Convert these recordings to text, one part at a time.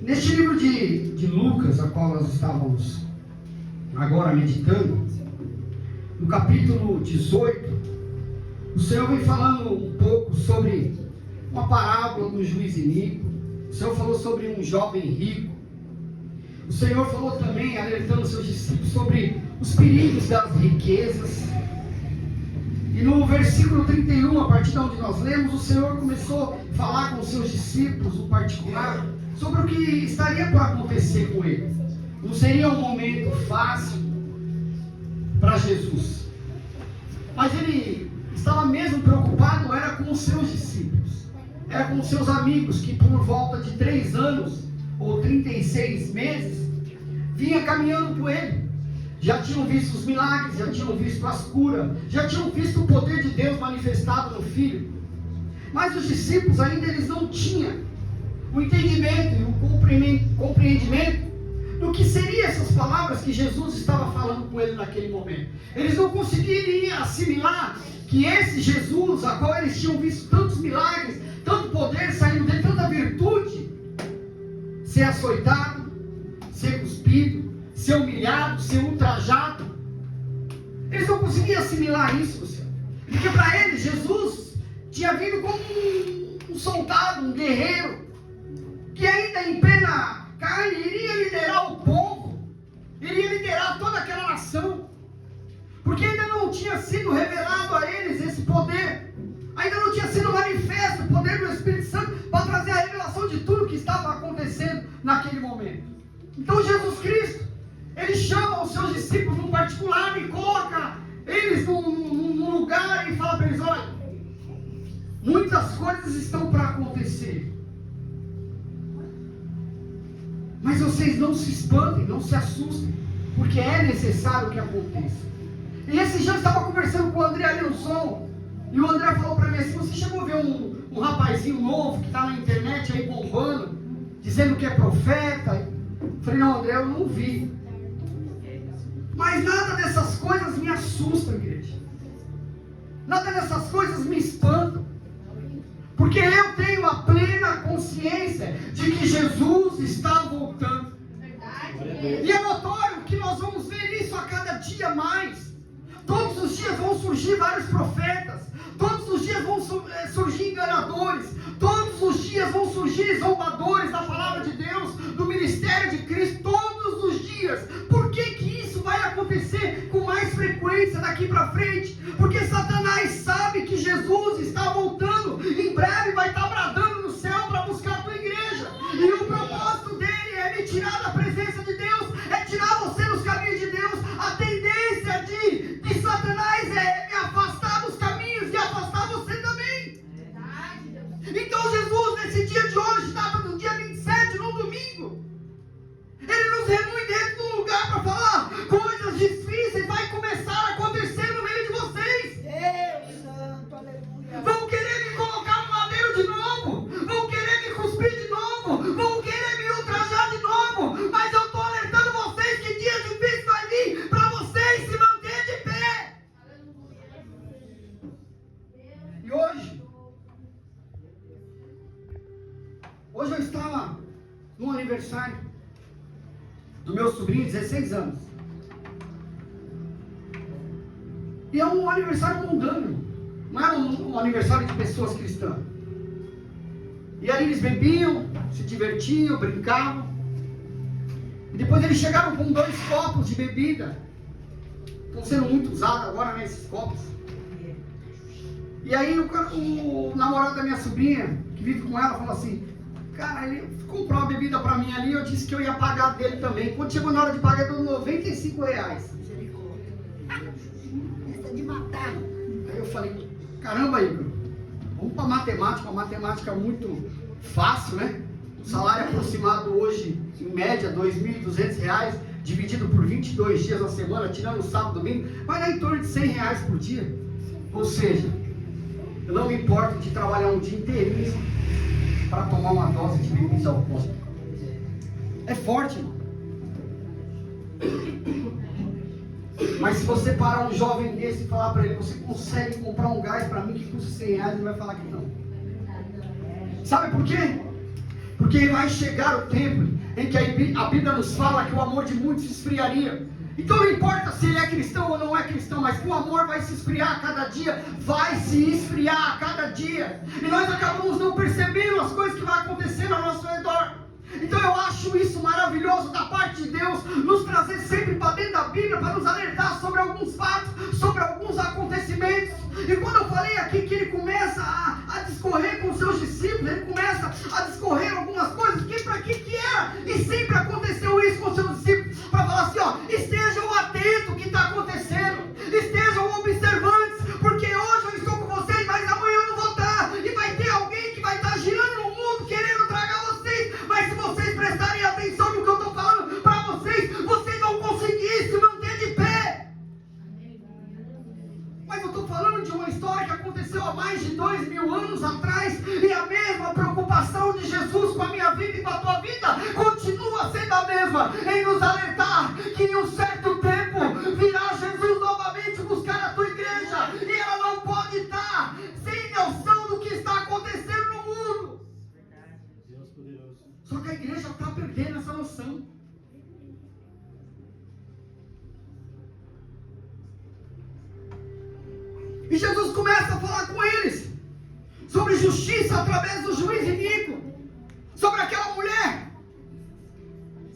Neste livro de Lucas, a qual nós estávamos agora meditando, no capítulo 18, o Senhor vem falando um pouco sobre uma parábola do juiz iníquo. O Senhor falou sobre um jovem rico. O Senhor falou também, alertando seus discípulos, sobre os perigos das riquezas. E no versículo 31, a partir de onde nós lemos, o Senhor começou a falar com os seus discípulos, no particular, sobre o que estaria por acontecer com ele. Não seria um momento fácil para Jesus, mas ele estava mesmo preocupado, era com os seus discípulos, era com os seus amigos, que por volta de 3 anos, ou 36 meses, vinha caminhando com ele. Já tinham visto os milagres, já tinham visto as curas, já tinham visto o poder de Deus manifestado no Filho. Mas os discípulos ainda eles não tinham o entendimento e o compreendimento do que seriam essas palavras que Jesus estava falando com ele naquele momento. Eles não conseguiriam assimilar que esse Jesus, a qual eles tinham visto tantos milagres, tanto poder saindo dele, tanta virtude, ser açoitado, ser cuspido, ser humilhado, ser ultrajado. Eles não conseguiam assimilar isso, Senhor. Porque para eles, Jesus tinha vindo como um soldado, um guerreiro, que ainda em plena carne iria liderar o povo, iria liderar toda aquela nação, porque ainda não tinha sido revelado a eles esse poder, ainda não tinha sido manifesto o poder do Espírito Santo para trazer a revelação de tudo que estava acontecendo naquele momento. Então Jesus Cristo, ele chama os seus discípulos num particular e coloca eles num lugar e fala para eles: olha, muitas coisas estão para acontecer, mas vocês não se espantem, não se assustem, porque é necessário que aconteça. E esse dia eu estava conversando com o André ali no som, e o André falou para mim assim: você chegou a ver um rapazinho novo que está na internet aí bombando, dizendo que é profeta? Eu falei: não, André, eu não vi. Mas nada dessas coisas me assustam, igreja. Nada dessas coisas me espantam. Porque eu tenho a plena consciência de que Jesus está voltando. E é notório que nós vamos ver isso a cada dia mais. Todos os dias vão surgir vários profetas. Todos os dias vão surgir enganadores. Todos os dias vão surgir zombadores da palavra de Deus, do ministério de Cristo. Todos os dias. Por que isso vai acontecer com mais frequência daqui para frente? Porque Satanás sabe que Jesus está voltando. Em breve vai estar bradando no céu para buscar a tua igreja. E o propósito dele é me tirar da presença de Deus, é tirar você dos caminhos de Deus. A tendência de Satanás é me afastar dos caminhos e afastar você também. Então Jesus, nesse dia de hoje, data do dia 27, no domingo, ele nos reúne dentro de um lugar para falar: coisas difíceis vai começar a acontecer no meio de vocês. Deus santo, aleluia. Vão querer me colocar no madeiro de novo, vão querer me cuspir de novo, vão querer me ultrajar de novo, mas eu estou alertando vocês que dia difícil vai vir para vocês se manter de pé. E hoje eu estava no aniversário do meu sobrinho, 16 anos. E é um aniversário mundano, não é um aniversário de pessoas cristãs. E aí eles bebiam, se divertiam, brincavam. E depois eles chegaram com 2 copos de bebida. Estão sendo muito usados agora, né, esses copos. E aí o namorado da minha sobrinha, que vive com ela, falou assim: cara, ele comprou uma bebida para mim ali, eu disse que eu ia pagar dele também. Quando chegou na hora de pagar, deu R$95. Essa de matar. Aí eu falei: caramba, Igor, vamos para matemática. A matemática é muito fácil, né? O salário aproximado hoje, em média, R$2.200, dividido por 22 dias na semana, tirando o sábado e domingo, vai dar em torno de R$100 por dia. Ou seja, eu não me importo de trabalhar um dia inteirinho para tomar uma dose de bebida alcoólica. É forte, irmão. Mas se você parar um jovem desse e falar para ele: você consegue comprar um gás para mim que custa R$100, ele vai falar que não. Sabe por quê? Porque vai chegar o tempo em que a Bíblia nos fala que o amor de muitos se esfriaria. Então não importa se ele é cristão ou não é cristão, mas que o amor vai se esfriar a cada dia, vai se esfriar a cada dia. E nós acabamos não percebendo as coisas que vão acontecendo ao nosso redor. Então eu acho isso maravilhoso da parte de Deus, nos trazer sempre para dentro da Bíblia, para nos alertar sobre alguns fatos, sobre alguns acontecimentos. E quando eu falei aqui que ele começa a discorrer com seus discípulos, ele começa a discorrer algumas coisas, que para que era? E sempre aconteceu isso com seus discípulos, para falar assim, ó, estejam atentos ao que está acontecendo, estejam observantes, porque hoje eu estou com vocês, mas amanhã eu não vou estar, e vai ter alguém que vai estar girando no mundo, querendo tragar vocês, mas se vocês prestarem atenção no que eu estou falando para vocês, vocês vão conseguir se manter de pé. Mas eu estou falando de uma história que aconteceu há mais de 2000 anos atrás, e a mesma preocupação de Jesus com a minha vida e com a tua vida continua sendo a mesma, em nos alertar que em um certo tempo virá Jesus novamente buscar a tua igreja, e ela não pode estar sem noção do que está acontecendo no mundo. Só que a igreja está perdendo essa noção. E Jesus começa a falar com eles sobre justiça através do juiz iníquo, sobre aquela mulher,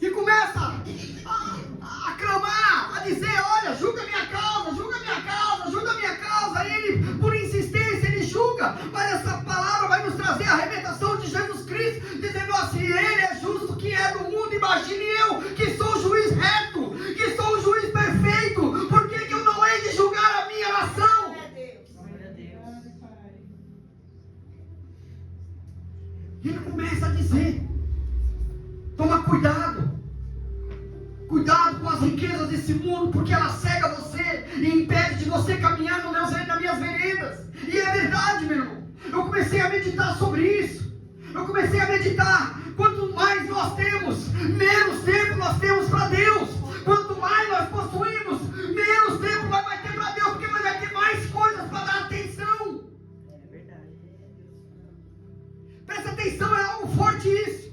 e começa a clamar, a dizer, olha, julga minha causa, julga minha causa, julga minha causa. E ele, por insistência, ele julga, mas essa palavra vai nos trazer a arrebentação de Jesus Cristo, dizendo assim, ele é justo que é do mundo, imagine eu, que sou o juiz reto, que sou o juiz perfeito, por que eu não hei de julgar a minha nação? E ele começa a dizer, toma cuidado, cuidado com as riquezas desse mundo, porque ela cega você e impede de você caminhar nas minhas veredas. E é verdade, meu irmão. Eu comecei a meditar sobre isso. Eu comecei a meditar, quanto mais nós temos, menos tempo nós temos para Deus. Quanto mais nós possuímos, menos tempo nós vai ter para Deus, porque nós vai ter mais coisas para dar atenção. É verdade. Presta atenção, é algo forte isso.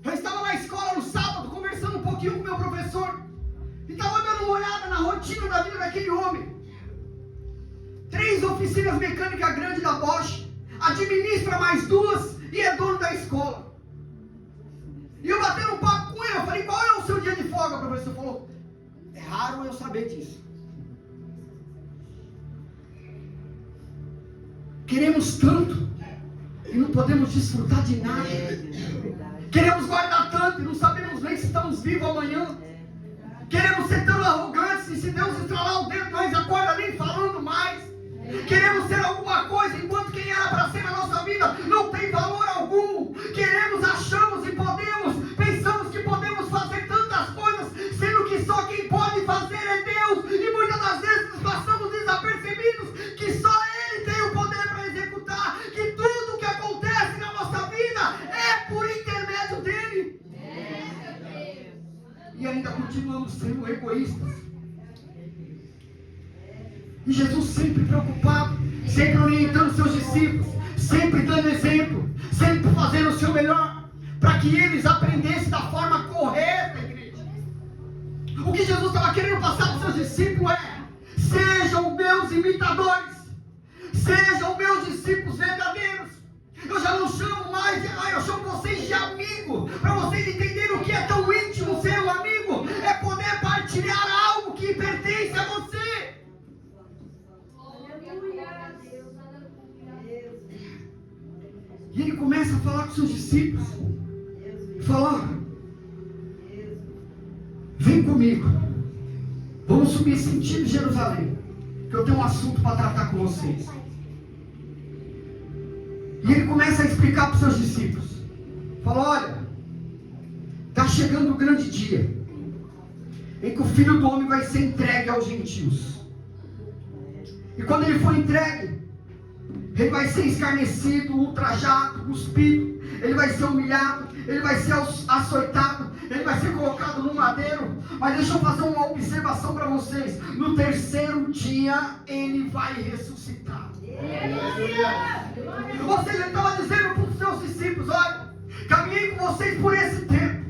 Eu estava na escola no sábado, conversando um pouquinho com o meu professor, e estava dando uma olhada na rotina da vida daquele homem. 3 oficinas mecânicas grandes da Bosch, administra mais 2 e é dono da escola. E eu batendo um papo com ele, eu falei, qual é o seu dia de folga? O professor falou, é raro eu saber disso. Queremos tanto e não podemos desfrutar de nada. Queremos guardar tanto e não sabemos nem se estamos vivos amanhã. Queremos ser tão arrogantes e se Deus estralar o dedo nós acorda nem falando mais. Queremos ser alguma coisa enquanto quem era para ser na nossa vida não tem valor algum. Queremos, achamos e podemos, pensamos que podemos fazer tantas coisas, sendo que só quem pode fazer é Deus. E muitas das vezes passamos desapercebidos que só Ele tem o poder para executar, que tudo que acontece na nossa vida é por intermédio dEle. E ainda continuamos sendo egoístas. E Jesus sempre preocupado, sempre orientando seus discípulos, sempre dando exemplo, sempre fazendo o seu melhor, para que eles aprendessem da forma correta, igreja. O que Jesus estava querendo passar para os seus discípulos é, sejam meus imitadores, sejam meus discípulos verdadeiros. Eu já não chamo mais, eu chamo vocês de amigo, para vocês entenderem o que é tão íntimo ser um amigo, é poder partilhar algo que pertence a você. E ele começa a falar com seus discípulos, falar, vem comigo, vamos subir sentido Jerusalém, que eu tenho um assunto para tratar com vocês. E ele começa a explicar para os seus discípulos, fala, olha, está chegando o grande dia, em que o Filho do Homem vai ser entregue aos gentios. E quando ele for entregue, ele vai ser escarnecido, ultrajado, cuspido, ele vai ser humilhado, ele vai ser açoitado, ele vai ser colocado no madeiro. Mas deixa eu fazer uma observação para vocês, no terceiro dia ele vai ressuscitar. Ou seja, ele estava dizendo para os seus discípulos, olha, vocês por esse tempo.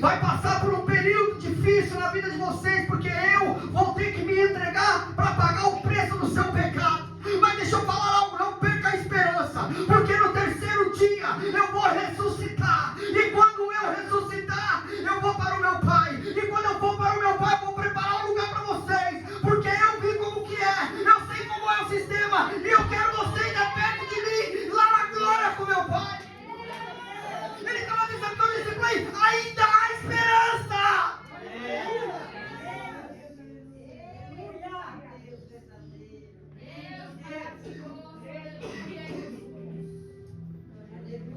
Vai passar por um período difícil na vida de vocês, porque eu vou ter que me entregar para pagar o preço do seu pecado. Mas deixa eu falar algo, não perca a esperança, porque no terceiro dia eu vou ressuscitar. E quando eu ressuscitar, eu vou para o meu Pai. E quando eu for para o meu Pai, eu vou preparar um lugar para vocês, porque eu vi como que é, eu sei como é o sistema, e eu quero vocês perto de mim, lá na glória com meu Pai. Ele estava dizendo para o discípulo aí, ainda há esperança.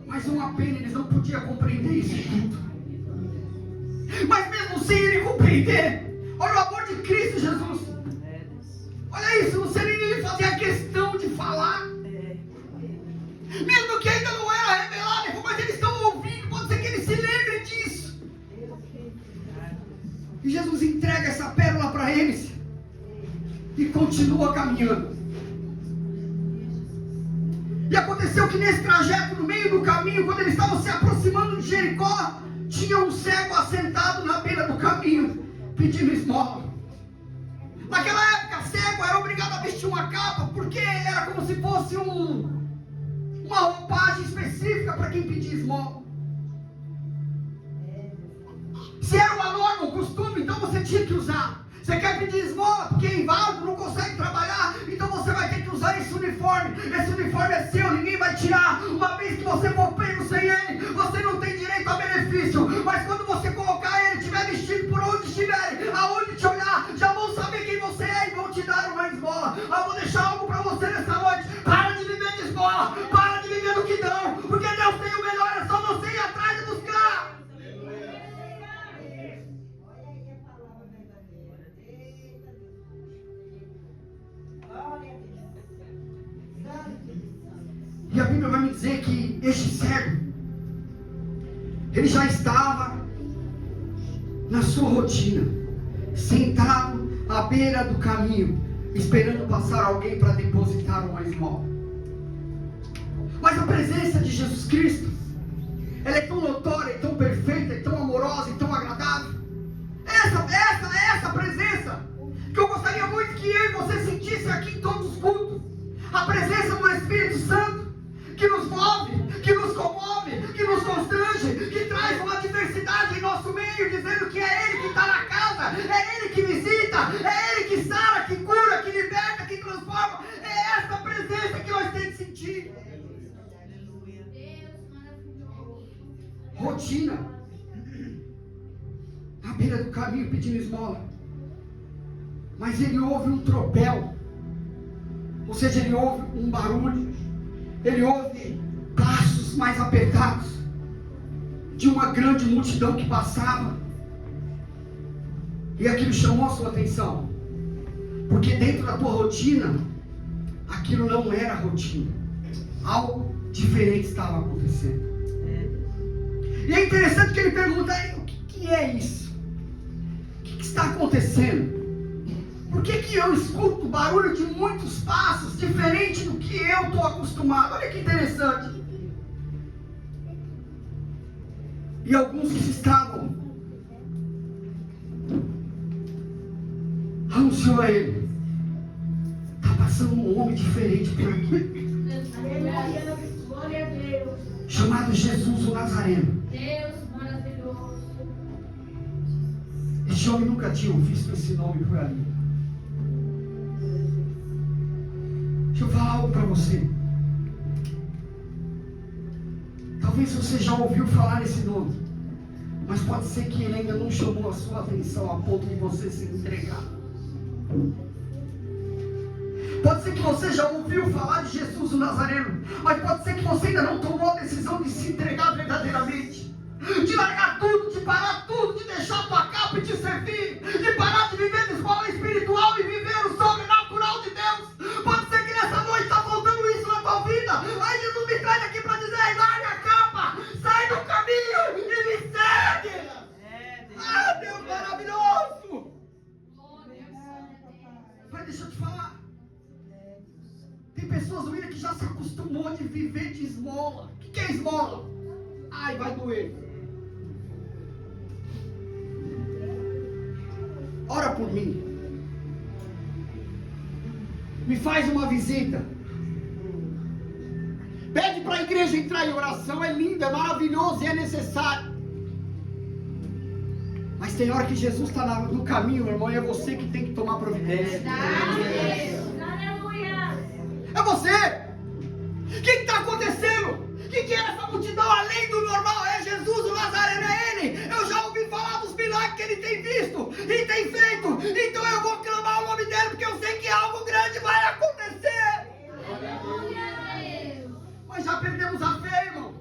Mas uma pena, eles não podiam compreender isso tudo. Mas mesmo sem ele compreender, olha o amor de Cristo Jesus. Olha isso, não sei nem ele fazia questão de falar. Mesmo que ainda não era revelado, mas eles estão ouvindo, pode ser que eles se lembrem disso. E Jesus entrega essa pérola para eles e continua caminhando. E aconteceu que nesse trajeto, no meio do caminho, quando eles estavam se aproximando de Jericó, tinha um cego assentado na beira do caminho, pedindo esmola. Naquela época, cego era obrigado a vestir uma capa, porque era como se fosse uma roupagem específica para quem pedia esmola. Se era uma norma, um costume, então você tinha que usar. Você quer pedir esmola porque é inválido, não consegue trabalhar, então você vai ter que usar esse uniforme. Esse uniforme é seu, ninguém vai tirar. Uma vez que você for pego sem ele, você não tem direito a benefício. Mas quando você colocar ele, estiver vestido por onde estiver, aonde te olhar, já vão saber quem você é e vão te dar uma esmola. Eu vou deixar algo para você nessa noite. Para de viver de esmola, para de viver do que dão, porque Deus tem o melhor, é só você ir atrás e buscar. E a Bíblia vai me dizer que este cego, ele já estava na sua rotina, sentado à beira do caminho, esperando passar alguém para depositar uma esmola. Mas a presença de Jesus Cristo, ela é tão notória, tão perfeita, tão amorosa e tão agradável. Essa presença que eu gostaria muito que eu e você sentisse aqui em todos os cultos. A presença do Espírito Santo, que nos move, que nos comove, que nos constrange, que traz uma diversidade em nosso meio, dizendo que é Ele que está na casa, é Ele que visita, é Ele que sara, que cura, que liberta, que transforma. É essa presença que nós temos que sentir. Rotina, à beira do caminho pedindo esmola, mas ele ouve um tropel, ou seja, ele ouve um barulho, ele ouve passos mais apertados de uma grande multidão que passava, e aquilo chamou a sua atenção, porque dentro da tua rotina, aquilo não era rotina, algo diferente estava acontecendo. E é interessante que ele pergunta, o que é isso? O que está acontecendo? Por que eu escuto barulho de muitos passos, diferente do que eu estou acostumado? Olha que interessante. E alguns que estavam anunciou a ele, está passando um homem diferente por aqui, chamado Jesus o Nazareno. Deus maravilhoso. Este homem nunca tinha visto esse nome por ali. Deixa eu falar algo para você. Talvez você já ouviu falar nesse nome, mas pode ser que ele ainda não chamou a sua atenção a ponto de você se entregar. Pode ser que você já ouviu falar de Jesus o Nazareno, mas pode ser que você ainda não tomou a decisão de se entregar verdadeiramente, de largar tudo, de parar tudo, de deixar a tua capa e te servir, de parar de viver de escola espiritual e viver o sobrenatural de Deus. Pode ser que nessa noite está faltando isso na tua vida. Aí Jesus me traz aqui para dizer, larga a capa, sai do caminho e me segue. Ah, Deus maravilhoso. Mas deixa eu te falar, tem pessoas no que já se acostumou de viver de esmola. O que é esmola? Ai, vai doer. Ora por mim. Me faz uma visita. Pede para a igreja entrar em oração. É lindo, é maravilhoso e é necessário. Mas tem hora que Jesus está no caminho, meu irmão, e é você que tem que tomar providência. É você. O que está acontecendo? O que é essa multidão além do normal? É Jesus, o Nazareno, é Ele. Eu já ouvi falar dos milagres que Ele tem visto e tem feito. Então eu vou clamar o nome dEle, porque eu sei que algo grande vai acontecer. Mas já perdemos a fé, irmão.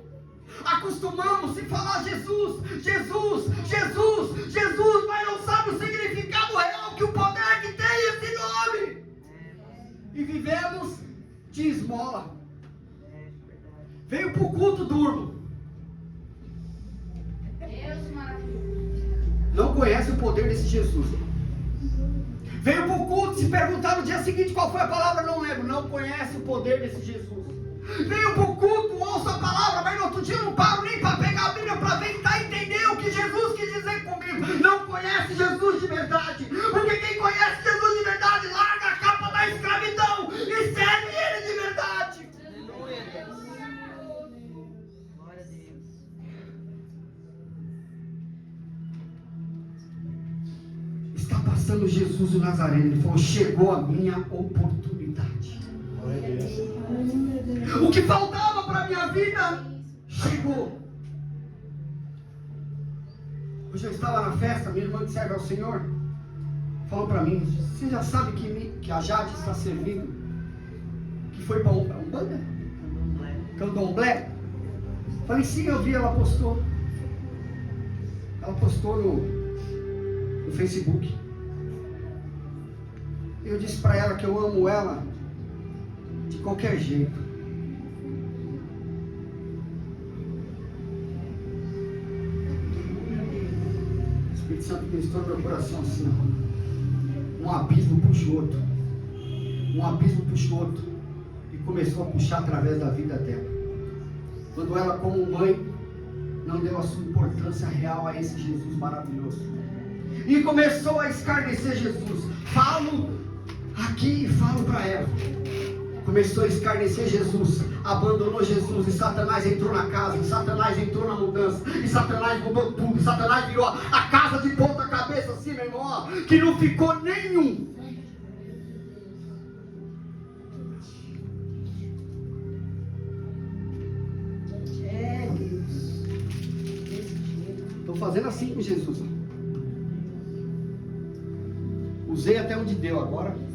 Acostumamos a falar Jesus, Jesus, Jesus, Jesus, mas não sabe o significado real, que o poder que tem esse nome. E vivemos de esmola. Veio para o culto, durmo. Não conhece o poder desse Jesus. Veio para o culto, se perguntar no dia seguinte qual foi a palavra, não lembro. Não conhece o poder desse Jesus. Veio para o culto, ouça a palavra, mas no outro dia não paro nem para pegar a Bíblia para tentar entender o que Jesus quis dizer comigo. Não conhece Jesus de verdade. Porque quem conhece Jesus de verdade larga a capa da escravidão e serve Ele de verdade. Glória a Deus. Está passando Jesus o Nazareno. Ele falou: chegou a minha oportunidade. O que faltava para a minha vida chegou. Hoje eu estava na festa, minha irmã que serve ao Senhor falou para mim: você já sabe que a Jade está servindo, que foi para Umbanda? Candomblé? Falei: sim, eu vi, ela postou. Ela postou no Facebook. Eu disse para ela que eu amo ela de qualquer jeito. O Espírito Santo ministrou no meu coração assim, ó. Um abismo puxa o outro. Um abismo puxa o outro. E começou a puxar através da vida dela. Quando ela, como mãe, não deu a sua importância real a esse Jesus maravilhoso. E começou a escarnecer Jesus. Falo aqui e falo para ela. Começou a escarnecer Jesus, abandonou Jesus, e Satanás entrou na casa, e Satanás entrou na mudança, e Satanás mudou tudo, e Satanás virou a casa de ponta cabeça assim, meu irmão, ó, que não ficou nenhum. Estou fazendo assim com Jesus. Usei até onde deu agora.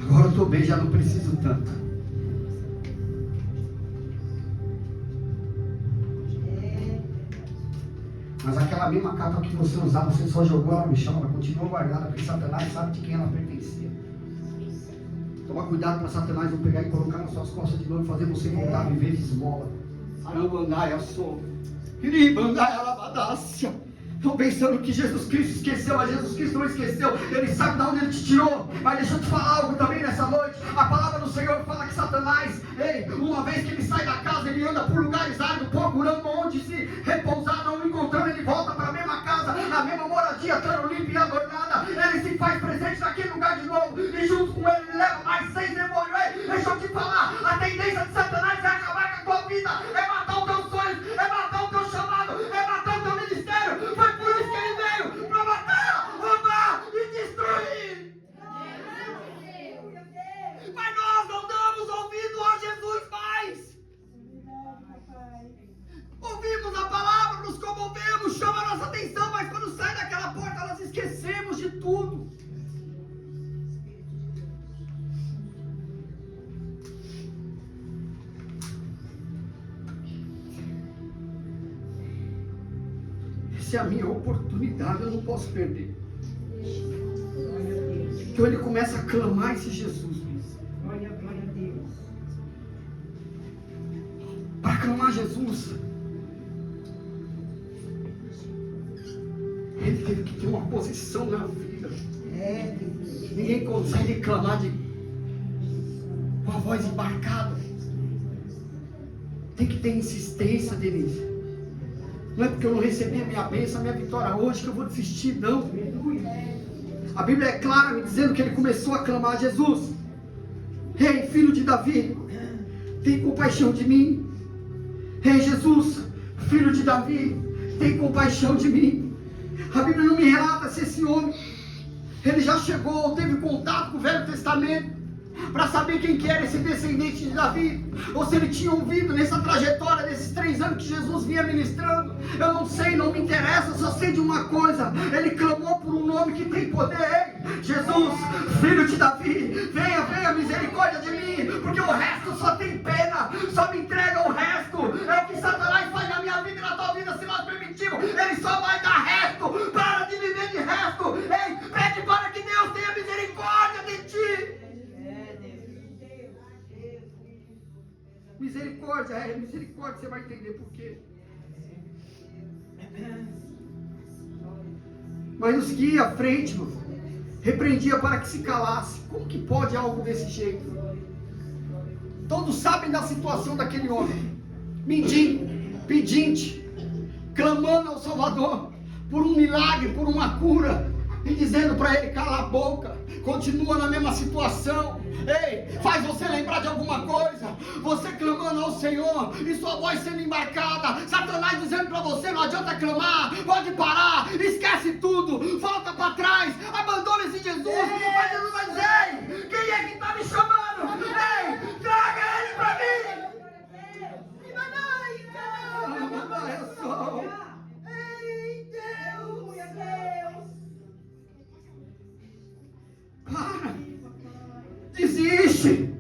Agora eu estou bem, já não preciso tanto. Mas aquela mesma capa que você usava, você só jogou ela no chão, ela continuou guardada, porque Satanás sabe de quem ela pertencia. Toma cuidado para Satanás não pegar e colocar nas suas costas de novo e fazer você voltar a viver de esmola. Arambandaia sou. Iribandaia labadácia. Estão pensando que Jesus Cristo esqueceu, mas Jesus Cristo não esqueceu. Ele sabe de onde Ele te tirou. Mas deixa eu te falar algo também nessa noite. A palavra do Senhor fala que Satanás, uma vez que ele sai da casa, ele anda por lugares áridos, procurando onde se repousar, não encontrando, ele volta para a mesma casa, a mesma moradia, estando limpa e adornada. Ele se faz presente naquele lugar de novo, e junto com ele, ele leva mais 6 demônios. Ei, deixa eu te falar, a tendência de Satanás é acabar com a tua vida, é matar os teus sonhos, é matar o teu chamado, é matar o teu ministério. Foi por isso que ele veio, para matar, roubar e destruir. Mas nós não damos ouvido a Jesus mais. Ouvimos a palavra, nos comovemos, chama a nossa atenção, mas quando sai daquela porta, nós esquecemos de tudo. Essa é a minha oportunidade, eu não posso perder. Então ele começa a clamar esse Jesus. Glória a Deus. Para clamar Jesus, ele teve que ter uma posição na vida. Ninguém consegue clamar com a voz embarcada. Tem que ter insistência, Denise. Não é porque eu não recebi a minha bênção, a minha vitória hoje, que eu vou desistir, não. A Bíblia é clara me dizendo que ele começou a clamar a Jesus: Rei, filho de Davi, tem compaixão de mim. Rei Jesus, filho de Davi, tem compaixão de mim. A Bíblia não me relata se esse homem, ele já chegou, teve contato com o Velho Testamento, para saber quem que era esse descendente de Davi, ou se ele tinha ouvido nessa trajetória desses 3 anos que Jesus vinha ministrando. Eu não sei, não me interessa, só sei de uma coisa: ele clamou por um nome que tem poder. Jesus, filho de Davi, venha misericórdia de mim, porque o resto só tem pena, só me entrega o resto. É o que Satanás faz na minha vida e na tua vida, se nós permitirmos. Ele só vai dar resto. Para de viver de resto. Ei, pede para que Deus tenha misericórdia de ti. Misericórdia, você vai entender por quê. Mas nos guia à frente, mano. Repreendia para que se calasse. Como que pode algo desse jeito? Todos sabem da situação daquele homem, mendigo, pedinte, clamando ao Salvador por um milagre, por uma cura, e dizendo para ele: cala a boca. Continua na mesma situação. Ei, faz você lembrar de alguma coisa. Você clamando ao Senhor e sua voz sendo embarcada, Satanás dizendo para você: não adianta clamar, pode parar, esquece tudo, volta para trás, abandona esse Jesus. Mas Jesus vai dizer: quem é que está me chamando? Ei, traga ele para mim. Para, desiste,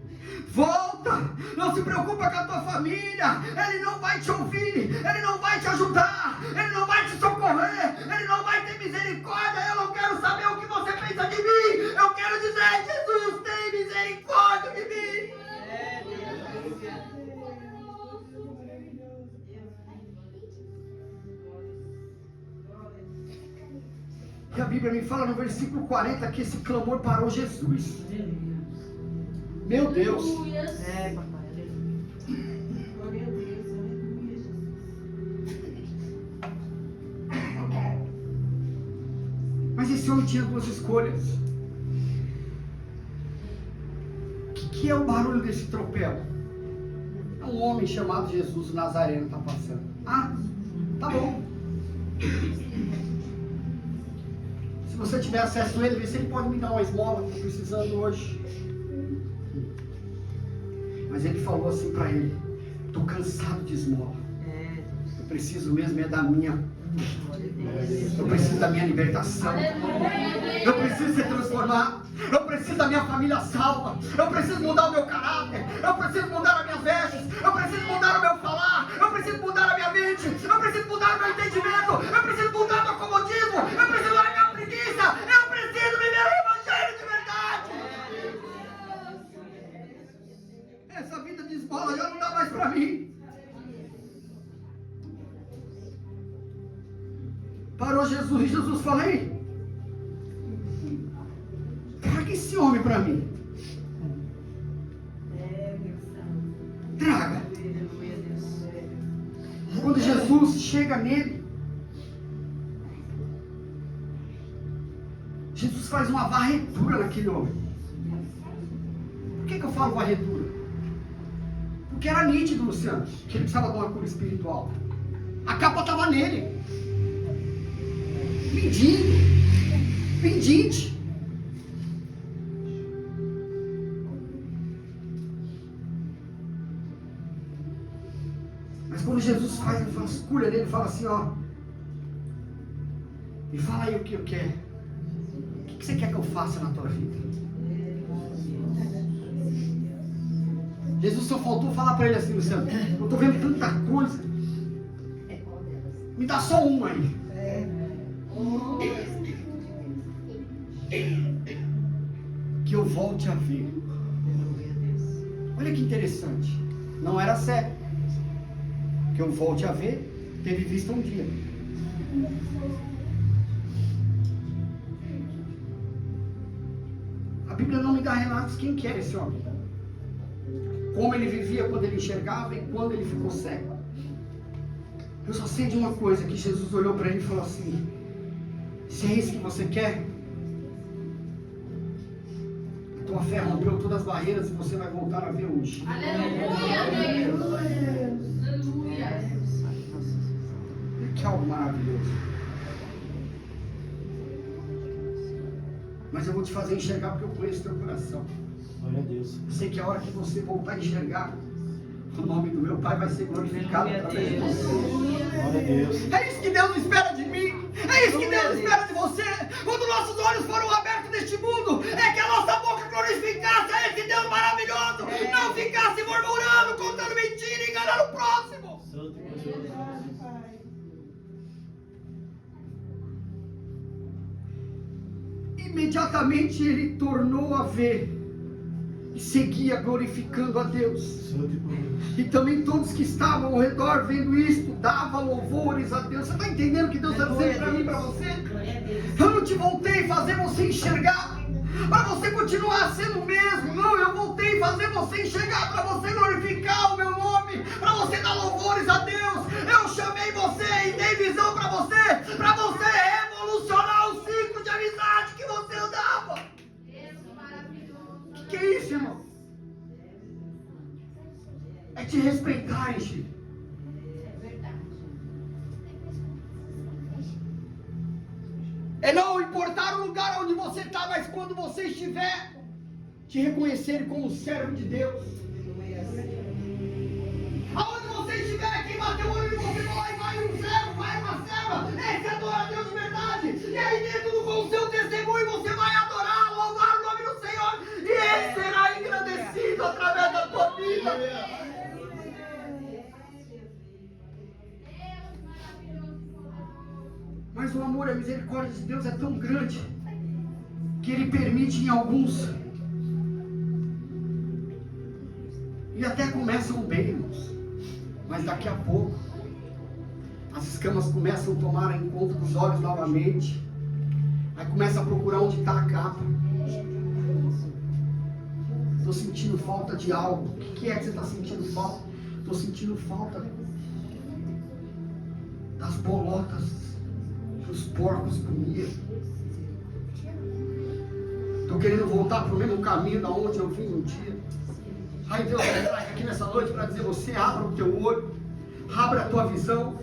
volta, não se preocupa com a tua família. Ele não vai te ouvir, ele não vai te ajudar, ele não vai te socorrer, ele não vai ter misericórdia. Eu não quero saber o que você pensa de mim, eu quero dizer: Jesus, tem misericórdia de mim. E a Bíblia me fala no versículo 40 que esse clamor parou Jesus. Meu Deus. Mas esse homem tinha 2 escolhas. O que é o barulho desse tropel? É um homem chamado Jesus, o Nazareno, está passando. Ah, tá bom. Se você tiver acesso a ele, vê se ele pode me dar uma esmola, que estou precisando hoje. Mas ele falou assim para ele: estou cansado de esmola. Eu preciso mesmo é da minha. Eu preciso da minha libertação. Eu preciso ser transformado. Eu preciso da minha família salva. Eu preciso mudar o meu caráter. Eu preciso mudar as minhas vestes. Eu preciso mudar o meu falar. Eu preciso mudar a minha mente. Eu preciso mudar o meu entendimento. Eu preciso mudar o meu comodismo. Eu preciso mudar a minha preguiça. Eu preciso viver o evangelho de verdade. Essa vida de esmola já não dá mais para mim. Parou Jesus e Jesus falou: ei, traga esse homem para mim. Traga. Quando Jesus chega nele, Jesus faz uma varredura naquele homem. Por que eu falo varredura? Porque era nítido, Luciano, que ele precisava de uma cura espiritual. A capa estava nele. Pedinte. Mas quando Jesus faz a vasculha dele, ele fala assim: ó, me fala aí o que eu quero. O que você quer que eu faça na tua vida? Jesus só faltou falar para ele assim: Luciano, eu estou vendo tanta coisa, me dá só uma aí. Que eu volte a ver. Olha que interessante. Não era cego. Que eu volte a ver, teve visto um dia. Bíblia não me dá relatos quem que era esse homem. Como ele vivia quando ele enxergava e quando ele ficou cego. Eu só sei de uma coisa, que Jesus olhou para ele e falou assim: se é isso que você quer, a tua fé rompeu todas as barreiras e você vai voltar a ver hoje. Aleluia, Deus. Aleluia. Que algo maravilhoso. Mas eu vou te fazer enxergar porque eu conheço teu coração. Glória a Deus. Eu sei que a hora que você voltar a enxergar, o nome do meu Pai vai ser glorificado através de você. Glória a Deus. É isso que Deus espera de mim. É isso que Deus espera de você. Quando nossos olhos foram abertos neste mundo, é que a nossa boca glorificasse a esse Deus maravilhoso. Não ficasse murmurando, contando mentira e enganando o próximo. Santo e poderoso. Imediatamente ele tornou a ver e seguia glorificando a Deus. Santo e poderoso. E também todos que estavam ao redor vendo isto, davam louvores a Deus. Você está entendendo o que Deus está dizendo para mim e para você? Eu não te voltei a fazer você enxergar para você continuar sendo o mesmo. Não, eu voltei a fazer você enxergar para você glorificar o meu nome, para você dar louvores a Deus. Eu chamei você e dei visão para você revolucionar o ciclo de amizade que você andava. Que é isso, irmão? É te respeitar, gente. É não importar o lugar onde você está, mas quando você estiver, te reconhecer como servo de Deus. Aonde você estiver, quem bater o olho em você, vai um servo, vai uma serva. Esse adora a Deus de verdade. E aí dentro com o seu testemunho, você vai adorar, louvar o nome do Senhor. E Ele será engrandecido através da tua vida. Mas o amor e a misericórdia de Deus é tão grande que Ele permite em alguns, e até começam bem, irmãos, mas daqui a pouco as escamas começam a tomar em conta dos olhos novamente. Aí começa a procurar onde está a capa. Estou sentindo falta de algo. O que é que você está sentindo falta? Estou sentindo falta das bolotas que os porcos comiam. Estou querendo voltar para o mesmo caminho da onde eu vim um dia. Aí Deus vai entrar aqui nessa noite para dizer: você abra o teu olho, abra a tua visão,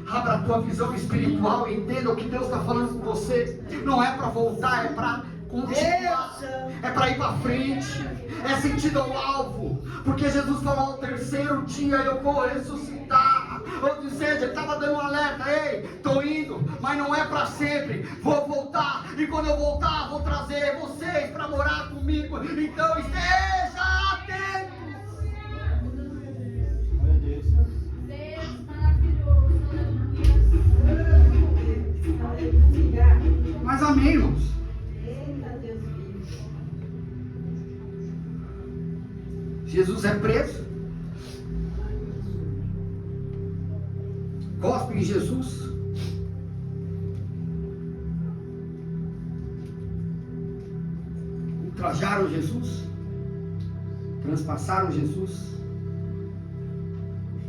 abra a tua visão espiritual e entenda o que Deus está falando com você. Não é para voltar, é para continuar, é para ir para frente, é sentido ao alvo, porque Jesus falou: ao terceiro dia eu vou ressuscitar. Ou seja, ele estava dando um alerta: ei, estou indo, mas não é para sempre, vou voltar, e quando eu voltar, vou trazer vocês para morar comigo. Então esteja atento. Glória a Deus. Deus maravilhoso. Mas amém, irmãos. Jesus é preso, cospe em Jesus, ultrajaram Jesus, transpassaram Jesus,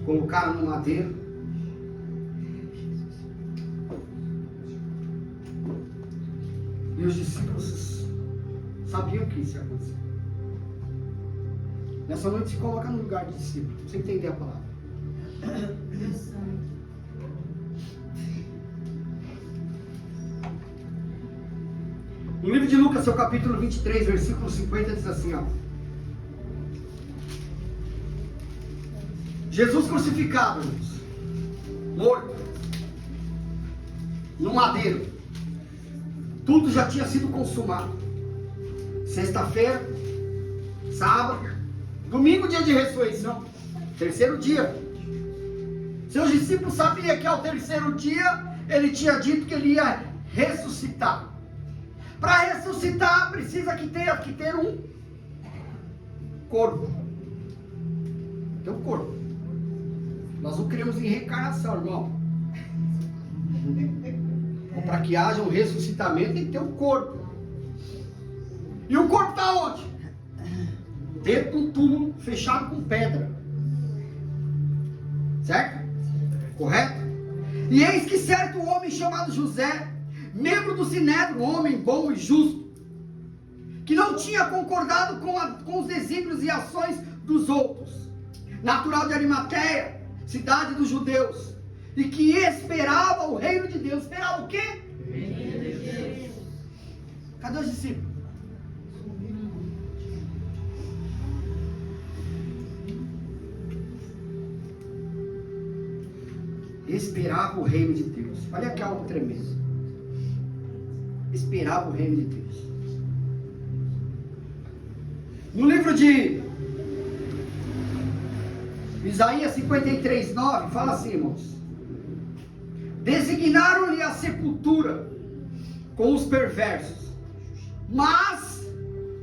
colocaram no madeiro. E os discípulos sabiam que isso ia acontecer. Nessa noite se coloca no lugar de discípulo, pra você entender a palavra. No livro de Lucas, seu capítulo 23, versículo 50, diz assim, ó: Jesus crucificado, irmãos, morto, no madeiro. Tudo já tinha sido consumado. Sexta-feira, sábado, domingo, dia de ressurreição, terceiro dia. Seus discípulos sabiam que ao terceiro dia ele tinha dito que ele ia ressuscitar. Para ressuscitar precisa que ter um corpo. Tem um corpo. Nós não cremos em reencarnação, irmão. Para que haja um ressuscitamento tem que ter um corpo. E o corpo está onde? Dentro de um túmulo fechado com pedra. Certo? Correto? E eis que certo homem chamado José, membro do Sinédrio, homem bom e justo, que não tinha concordado com os desígnios e ações dos outros, natural de Arimateia, cidade dos judeus, e que esperava o reino de Deus. Esperava o quê? Cadê os discípulos? Esperava o reino de Deus. Olha que algo tremendo. Esperava o reino de Deus. No livro de Isaías 53:9, fala assim, irmãos: designaram-lhe a sepultura com os perversos, mas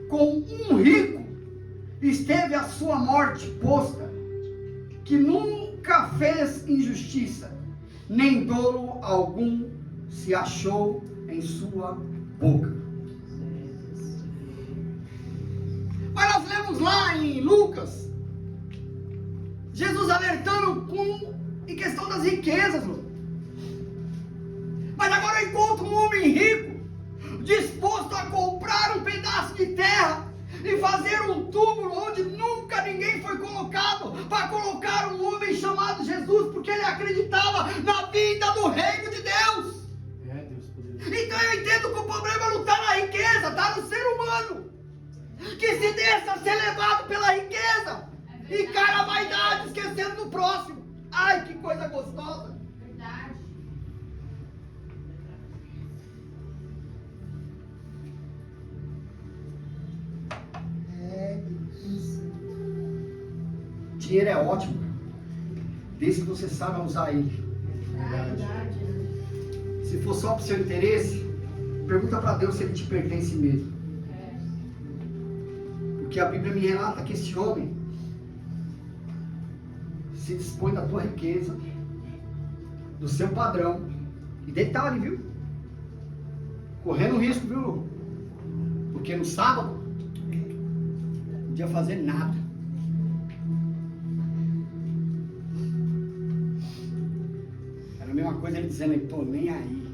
com um rico esteve a sua morte posta, que nunca fez injustiça, nem dolo algum se achou em sua boca. Mas nós lemos lá em Lucas, Jesus alertando em questão das riquezas. Mas agora eu encontro um homem rico, disposto a comprar um pedaço de terra e fazer um túmulo onde nunca ninguém foi colocado, para colocar um homem chamado Jesus, porque ele acreditava na vida do reino de Deus. Deus poderoso. Então eu entendo que o problema não está na riqueza, está no ser humano, que se deixa ser levado pela riqueza e cai na vaidade, esquecendo do próximo. Ai, que coisa gostosa. Verdade. Dinheiro é ótimo, desde que você saiba usar ele. Verdade. Se for só para o seu interesse, pergunta para Deus se ele te pertence mesmo. Porque a Bíblia me relata que esse homem se dispõe da tua riqueza, do seu padrão. E detalhe, viu? Correndo risco, viu? Porque no sábado não podia fazer nada. Era a mesma coisa ele dizendo: eu estou nem aí.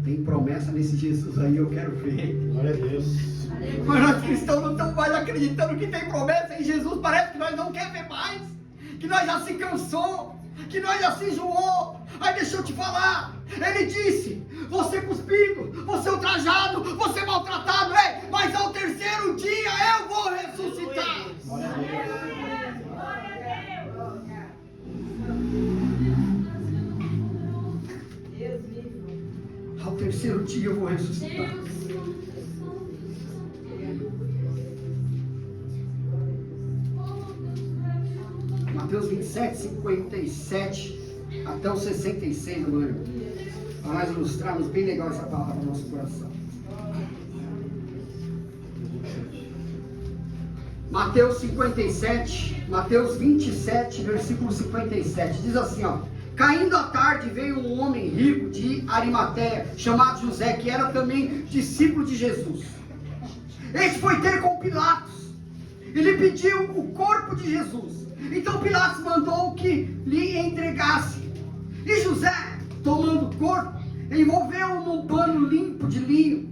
Tem promessa nesse Jesus aí, eu quero ver. Glória a Deus. Mas nós cristãos não estamos mais acreditando que tem promessa em Jesus. Parece que nós não queremos ver mais, que nós já se cansou, que nós já se enjoou. Aí deixa eu te falar, ele disse: você cuspido, você ultrajado, você maltratado, mas ao terceiro dia eu vou ressuscitar. Glória a Deus. Ao terceiro dia eu vou ressuscitar. Mateus 27, 57 até o 66, glória. Para nós ilustrarmos bem legal essa palavra no nosso coração. Mateus 57, Mateus 27, versículo 57, diz assim, ó: caindo à tarde veio um homem rico de Arimateia, chamado José, que era também discípulo de Jesus. Este foi ter com Pilatos e lhe pediu o corpo de Jesus. Então Pilatos mandou que lhe entregasse. E José, tomando o corpo, envolveu-o num pano limpo de linho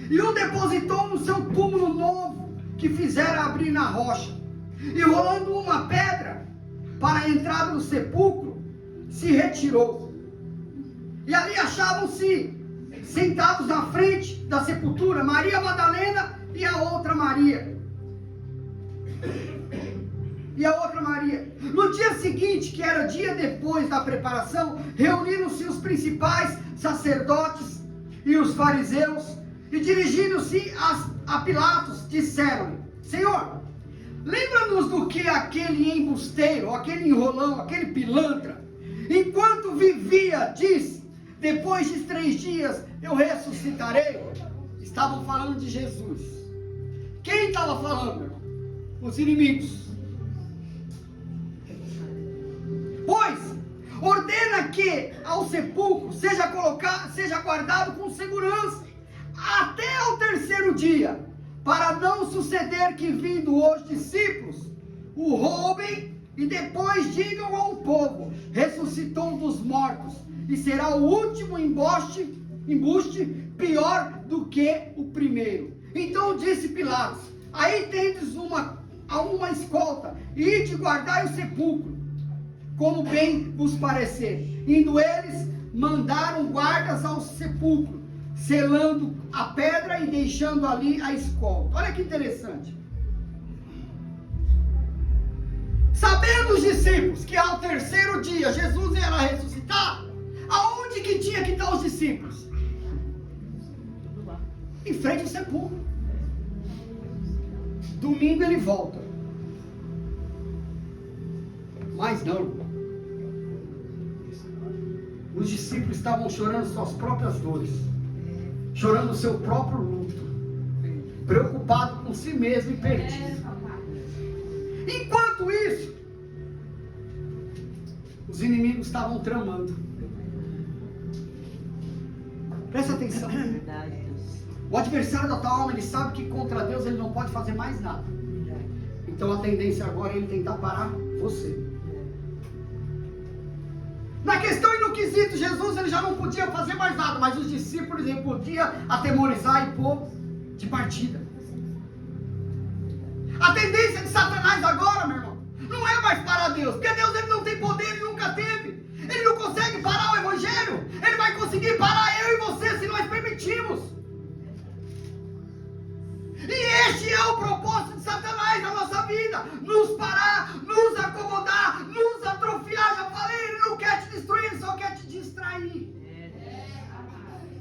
e o depositou no seu túmulo novo, que fizera abrir na rocha. E rolando uma pedra para a entrada do sepulcro, se retirou. E ali achavam-se sentados na frente da sepultura Maria Madalena e a outra Maria. No dia seguinte, que era dia depois da preparação, reuniram-se os principais sacerdotes e os fariseus, e dirigindo-se a Pilatos, disseram-lhe: Senhor, lembra-nos do que aquele embusteiro, aquele enrolão, aquele pilantra, enquanto vivia, disse: depois de 3 dias eu ressuscitarei. Estavam falando de Jesus. Quem estava falando, irmão? Os inimigos. Pois ordena que ao sepulcro seja guardado com segurança até o terceiro dia, para não suceder que, vindo os discípulos, o roubem e depois digam ao povo: ressuscitou dos mortos, e será o último embuste pior do que o primeiro. Então disse Pilatos: aí tendes uma escolta, e ide guardai o sepulcro, como bem vos parecer. Indo eles, mandaram guardas ao sepulcro, selando a pedra e deixando ali a escolta. Olha que interessante. Sabendo os discípulos que ao terceiro dia Jesus ia ressuscitar, aonde que tinha que estar os discípulos? Em frente ao sepulcro. Domingo ele volta. Mas não. Os discípulos estavam chorando suas próprias dores, chorando o seu próprio luto, preocupado com si mesmo e perdido. Enquanto isso, os inimigos estavam tramando. Presta atenção. O adversário da tua alma, ele sabe que contra Deus ele não pode fazer mais nada. Então a tendência agora é ele tentar parar você. Na questão e no quesito, Jesus ele já não podia fazer mais nada, mas os discípulos ele podia atemorizar e pôr de partida. A tendência de Satanás agora, meu irmão, não é mais parar Deus, porque Deus ele não tem poder, ele nunca teve. Ele não consegue parar o evangelho. Ele vai conseguir parar eu e você se nós permitirmos. E este é o propósito de Satanás na nossa vida: nos parar, nos acomodar, nos atrofiar. Já falei, ele não quer te destruir, ele só quer te distrair.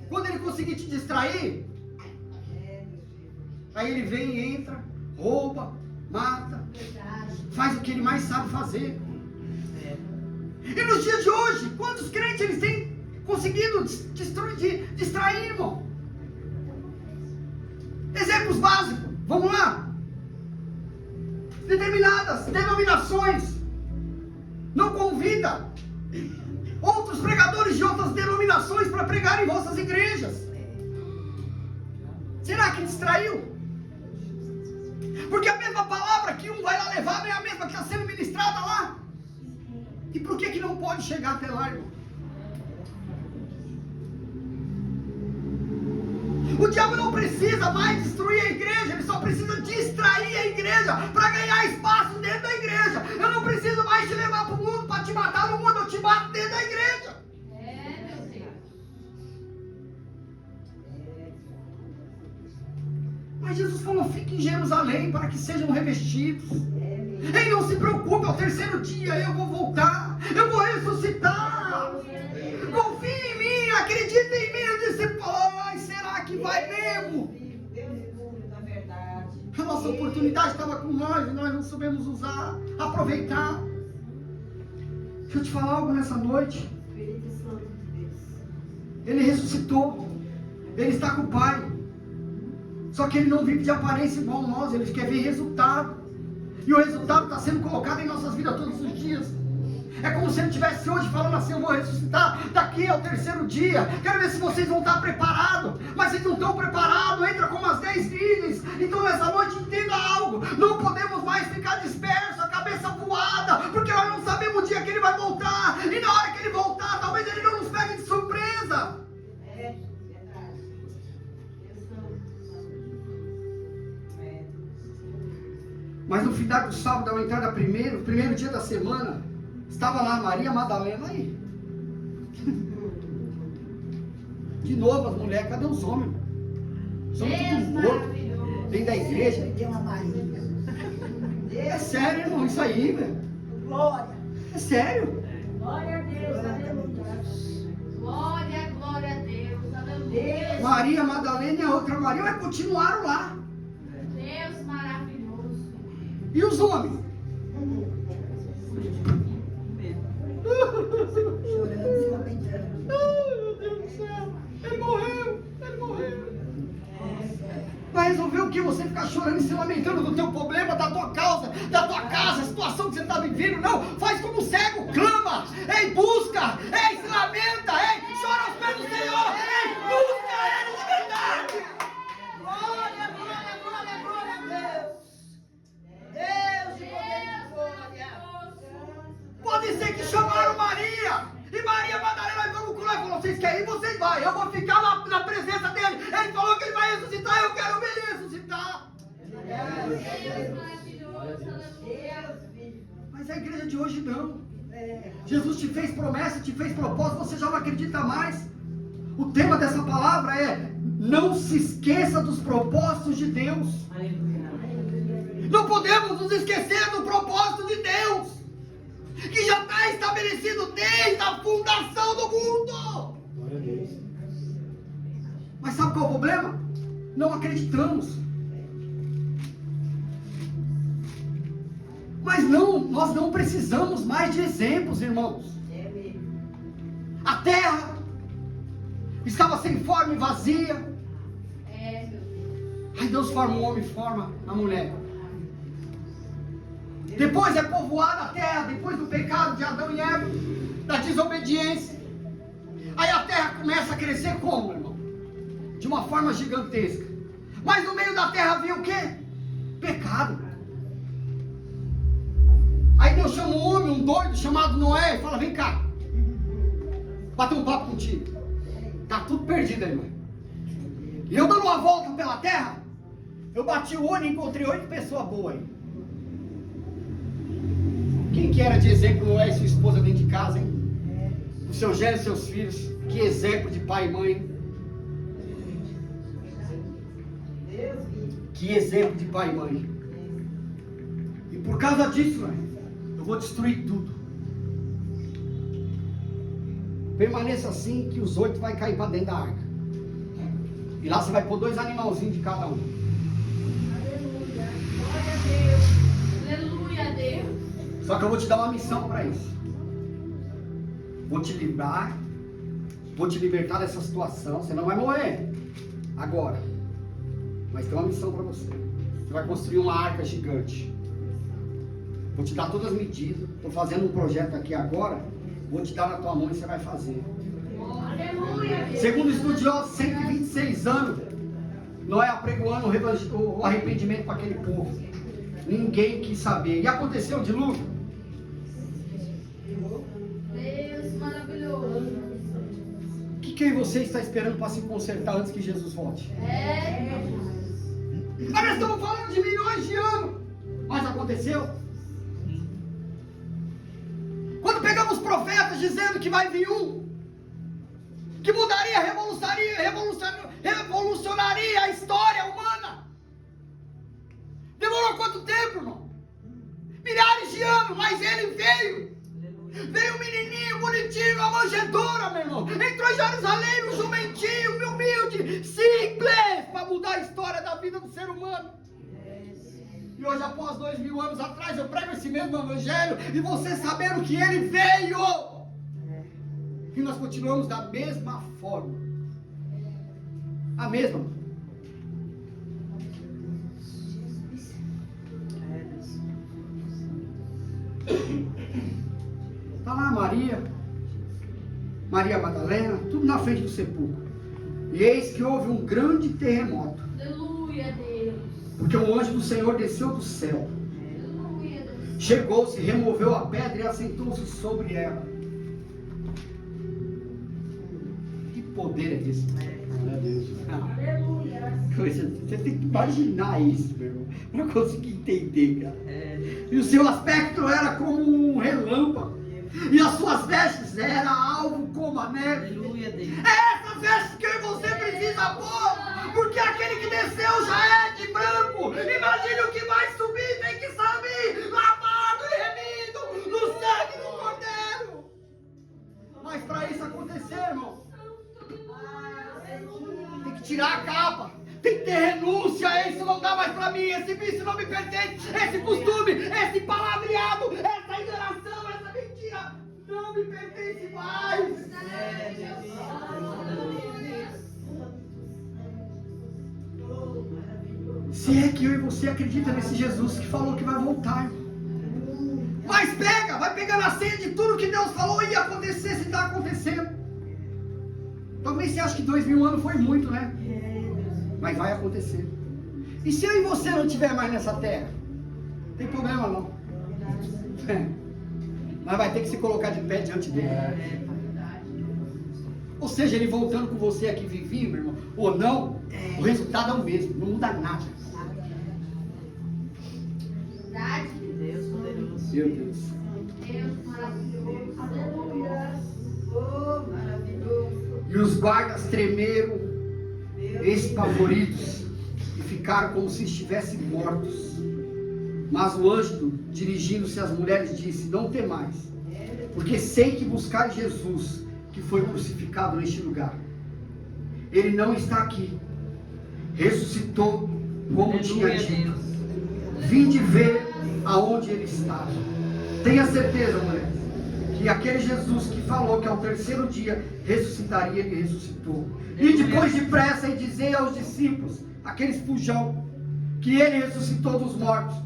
Quando ele conseguir te distrair, aí ele vem e entra, rouba, mata, faz o que ele mais sabe fazer. E nos dias de hoje, quantos crentes eles têm conseguido distrair, irmão? Exemplos básicos, vamos lá. Determinadas denominações não convida outros pregadores de outras denominações para pregar em vossas igrejas. Será que distraiu? Porque a mesma palavra que um vai lá levar não é a mesma que está sendo ministrada lá. E por que não pode chegar até lá, irmão? O diabo não precisa mais destruir a igreja, ele só precisa distrair a igreja para ganhar espaço dentro da igreja. Eu não preciso mais te levar para o mundo para te matar no mundo, eu te mato dentro da igreja. Meu Deus. Mas Jesus falou: fique em Jerusalém para que sejam revestidos. Ei, não se preocupe, ao terceiro dia eu vou voltar, eu vou ressuscitar. Confie em mim, acredita em mim. O discípulo falou: ai, será que vai mesmo? A nossa oportunidade estava com nós e nós não soubemos usar, aproveitar. Deixa eu te falar algo nessa noite. Ele ressuscitou, ele está com o Pai. Só que ele não vive de aparência igual nós, ele quer ver resultado. E o resultado está sendo colocado em nossas vidas todos os dias. É como se ele estivesse hoje falando assim: eu vou ressuscitar daqui ao terceiro dia. Quero ver se vocês vão estar preparados. Mas vocês não estão preparados, entra como as 10 virgens. Então nessa noite entenda algo: não podemos mais ficar dispersos, a cabeça voada, porque nós não sabemos o dia que ele vai voltar. E na hora que ele voltar, talvez ele não nos pegue de surpresa. Mas no final do sábado, ao entrar no primeiro dia da semana, estava lá Maria Madalena aí. De novo as mulheres: cadê os homens? Somos tudo morto. Dentro da igreja. Tem uma Maria. É sério, irmão, isso aí, velho. Glória. É sério. Glória a Deus. Glória, glória a Deus. Aleluia. Maria Madalena e a outra Maria, mas continuaram lá. Deus maravilhoso. E os homens? Ai, meu Deus do céu. Ele morreu. resolver o que? Você ficar chorando e se lamentando do teu problema, da tua causa, da tua casa, a situação que você está vivendo. Não, faz como o cego, clama, ei, busca, ei, se lamenta, ei, chora aos pés do Senhor, ei, busca Ele de verdade. Glória, glória, glória, glória a Deus. Deus de poder e glória. Pode ser que chamaram Maria, e Maria Madalena falou, vocês querem ir, vocês vão, eu vou ficar na presença dele. Ele falou que ele vai ressuscitar, eu quero ver ele ressuscitar. Deus maravilhoso, aleluia. Mas a igreja de hoje não. Jesus te fez promessa, te fez propósito, você já não acredita mais. O tema dessa palavra é: não se esqueça dos propósitos de Deus. Não podemos nos esquecer do propósito de Deus, que já está estabelecido desde a fundação do mundo. Glória a Deus. Mas sabe qual é o problema? Não acreditamos. Mas nós não precisamos mais de exemplos, irmãos. A terra estava sem forma e vazia. Aí Deus forma o homem, forma a mulher. Depois é povoada a terra, depois do pecado de Adão e Eva, da desobediência. Aí a terra começa a crescer como, irmão? De uma forma gigantesca. Mas no meio da terra havia o quê? Pecado. Aí Deus chama um homem, um doido chamado Noé, e fala: vem cá, bater um papo contigo. Tá tudo perdido aí, mãe. E eu dando uma volta pela terra, eu bati o olho e encontrei 8 pessoas boas aí. Quem que era de exemplo Noé e sua esposa dentro de casa, hein? O seu gênero e seus filhos. Que exemplo de pai e mãe. Que exemplo de pai e mãe. E por causa disso, eu vou destruir tudo. Permaneça assim que os 8 vai cair para dentro da arca. E lá você vai pôr 2 animalzinhos de cada um. Aleluia a Deus. Só que eu vou te dar uma missão para isso. Vou te livrar. Vou te libertar dessa situação. Você não vai morrer agora. Mas tem uma missão para você. Você vai construir uma arca gigante. Vou te dar todas as medidas. Estou fazendo um projeto aqui agora. Vou te dar na tua mão e você vai fazer. Aleluia. Segundo estudiosos, 126 anos, Noé apregoando o arrependimento para aquele povo. Ninguém quis saber. E aconteceu o dilúvio. Deus maravilhoso. O que você está esperando para se consertar antes que Jesus volte? Mas nós estamos falando de milhões de anos. Mas aconteceu. Quando pegamos profetas dizendo que vai vir um que mudaria, revolucionaria a história humana. Demorou quanto tempo, irmão? Milhares de anos, mas ele veio. Veio um menininho bonitinho, uma manjedoura, meu irmão. Entrou em Jerusalém, um jumentinho, humilde, simples, para mudar a história da vida do ser humano. E hoje, após 2000 anos atrás, eu prego esse mesmo evangelho, e você sabendo que ele veio. E nós continuamos da mesma forma. A mesma. Está lá Maria Madalena, tudo na frente do sepulcro. E eis que houve um grande terremoto. Aleluia, Deus. Porque o anjo do Senhor desceu do céu. Aleluia, Deus. Chegou-se, removeu a pedra e assentou-se sobre ela. Que poder é esse? Glória a Deus. Você tem que imaginar isso, meu irmão, para conseguir entender, cara. E o seu aspecto era como um relâmpago. E as suas vestes eram algo como a neve. Aleluia, Deus. É essa veste que eu e você precisa pôr. Porque aquele que desceu já é de branco. Imagine o que vai subir, tem que saber. Lavado e remido no sangue do Cordeiro. Mas para isso acontecer, irmão, tem que tirar a capa. Tem que ter renúncia. Isso não dá mais para mim. Esse vício não me pertence. Esse costume, esse palavreado, essa enganação, essa mentira não me pertence mais. Se é que eu e você acredita nesse Jesus que falou que vai voltar, irmão. Mas vai pegando a senha de tudo que Deus falou ia acontecer, se está acontecendo. Talvez você ache que 2000 anos foi muito, né? Mas vai acontecer. E se eu e você não estiver mais nessa terra? Não tem problema não. Mas vai ter que se colocar de pé diante dele. Ou seja, ele voltando com você aqui vivinho, meu irmão, ou não, o resultado é o mesmo, não muda nada. Verdade. Deus poderoso. Meu Deus. Deus maravilhoso. Aleluia. Oh, maravilhoso. E os guardas tremeram, espavoridos, e ficaram como se estivessem mortos. Mas o anjo, dirigindo-se às mulheres, disse: não temais, porque sei que buscais Jesus, que foi crucificado neste lugar. Ele não está aqui, ressuscitou como tinha dito. Vinde ver aonde ele estava. Tenha certeza, mulher, que aquele Jesus que falou que ao terceiro dia ressuscitaria, ele ressuscitou. E depois depressa e dizer aos discípulos, aqueles fujão, que ele ressuscitou dos mortos.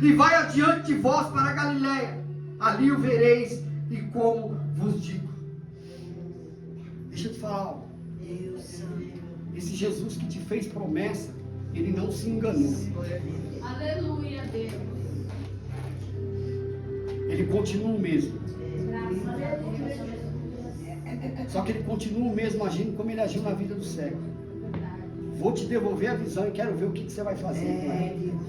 E vai adiante de vós para a Galileia, ali o vereis, e como vos digo. Deixa eu te falar algo. Esse Jesus que te fez promessa, ele não se enganou. Aleluia, Deus. Ele continua o mesmo. Graças a Deus. Só que ele continua o mesmo agindo como ele agiu na vida do cego. Vou te devolver a visão e quero ver o que você vai fazer com ela.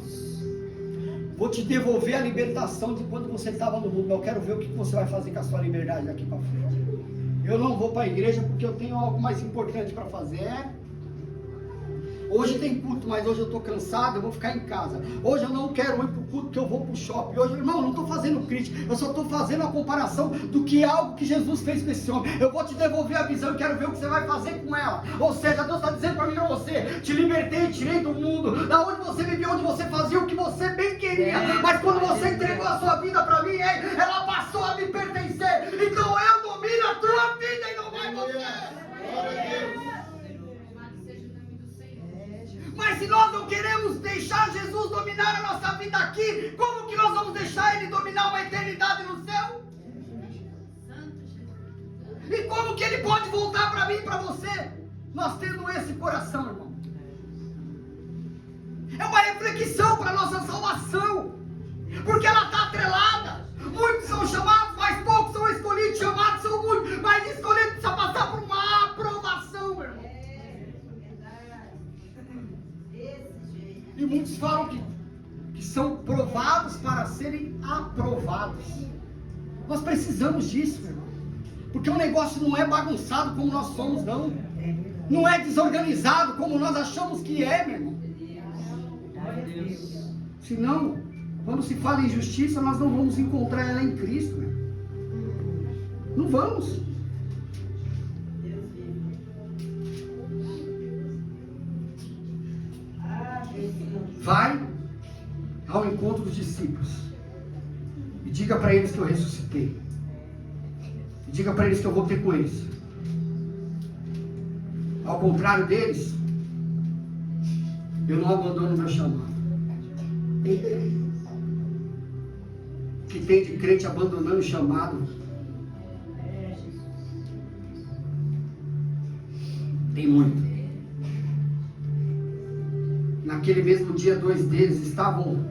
Vou te devolver a libertação de quando você estava no mundo. Eu quero ver o que você vai fazer com a sua liberdade daqui para frente. Eu não vou para a igreja porque eu tenho algo mais importante para fazer. Hoje tem culto, mas hoje eu estou cansado, eu vou ficar em casa. Hoje eu não quero ir para o culto, porque eu vou para o shopping. Hoje, irmão, eu não estou fazendo crítica, eu só estou fazendo a comparação do que é algo que Jesus fez com esse homem. Eu vou te devolver a visão e quero ver o que você vai fazer com ela. Ou seja, Deus está dizendo para mim e você: te libertei, tirei do mundo, da onde você vivia, onde você fazia o que você bem queria. Mas quando você entregou a sua vida para mim, ela passou a me pertencer. Então eu domino a tua vida e não mais você. Mas se nós não queremos deixar Jesus dominar a nossa vida aqui, como que nós vamos deixar Ele dominar uma eternidade no céu? E como que Ele pode voltar para mim e para você? Nós tendo esse coração, irmão. É uma reflexão para a nossa salvação. Porque ela está atrelada. Muitos são chamados, mas poucos são escolhidos. Chamados são muitos, mas escolhidos precisa passar por uma aprovação, meu irmão. E muitos falam que são provados para serem aprovados. Nós precisamos disso, meu irmão. Porque o negócio não é bagunçado como nós somos, não. Não é desorganizado como nós achamos que é, meu irmão. Senão, quando se fala em justiça, nós não vamos encontrar ela em Cristo, meu. Não vamos. Vai ao encontro dos discípulos e diga para eles que eu ressuscitei. E diga para eles que eu vou ter com eles. Ao contrário deles, eu não abandono o meu chamado. Que tem de crente abandonando o chamado? Tem muito. Naquele mesmo dia, 2 deles estavam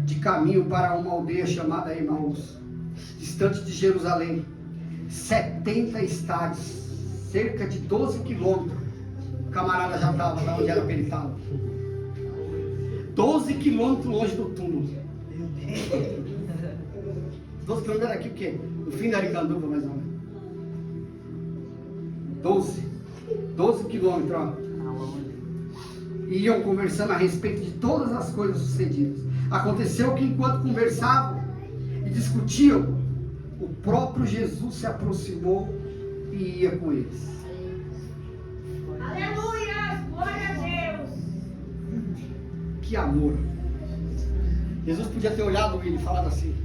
de caminho para uma aldeia chamada Emaús, distante de Jerusalém, 70 estádios, cerca de 12 quilômetros. O camarada já estava lá onde era que ele estava. 12 quilômetros longe do túmulo. 12 quilômetros era aqui o quê? No fim da Aricanduva, mais ou menos. 12 quilômetros, ó. E iam conversando a respeito de todas as coisas sucedidas. Aconteceu que enquanto conversavam e discutiam, o próprio Jesus se aproximou e ia com eles. Aleluia! Glória a Deus! Que amor! Jesus podia ter olhado ele e falado assim: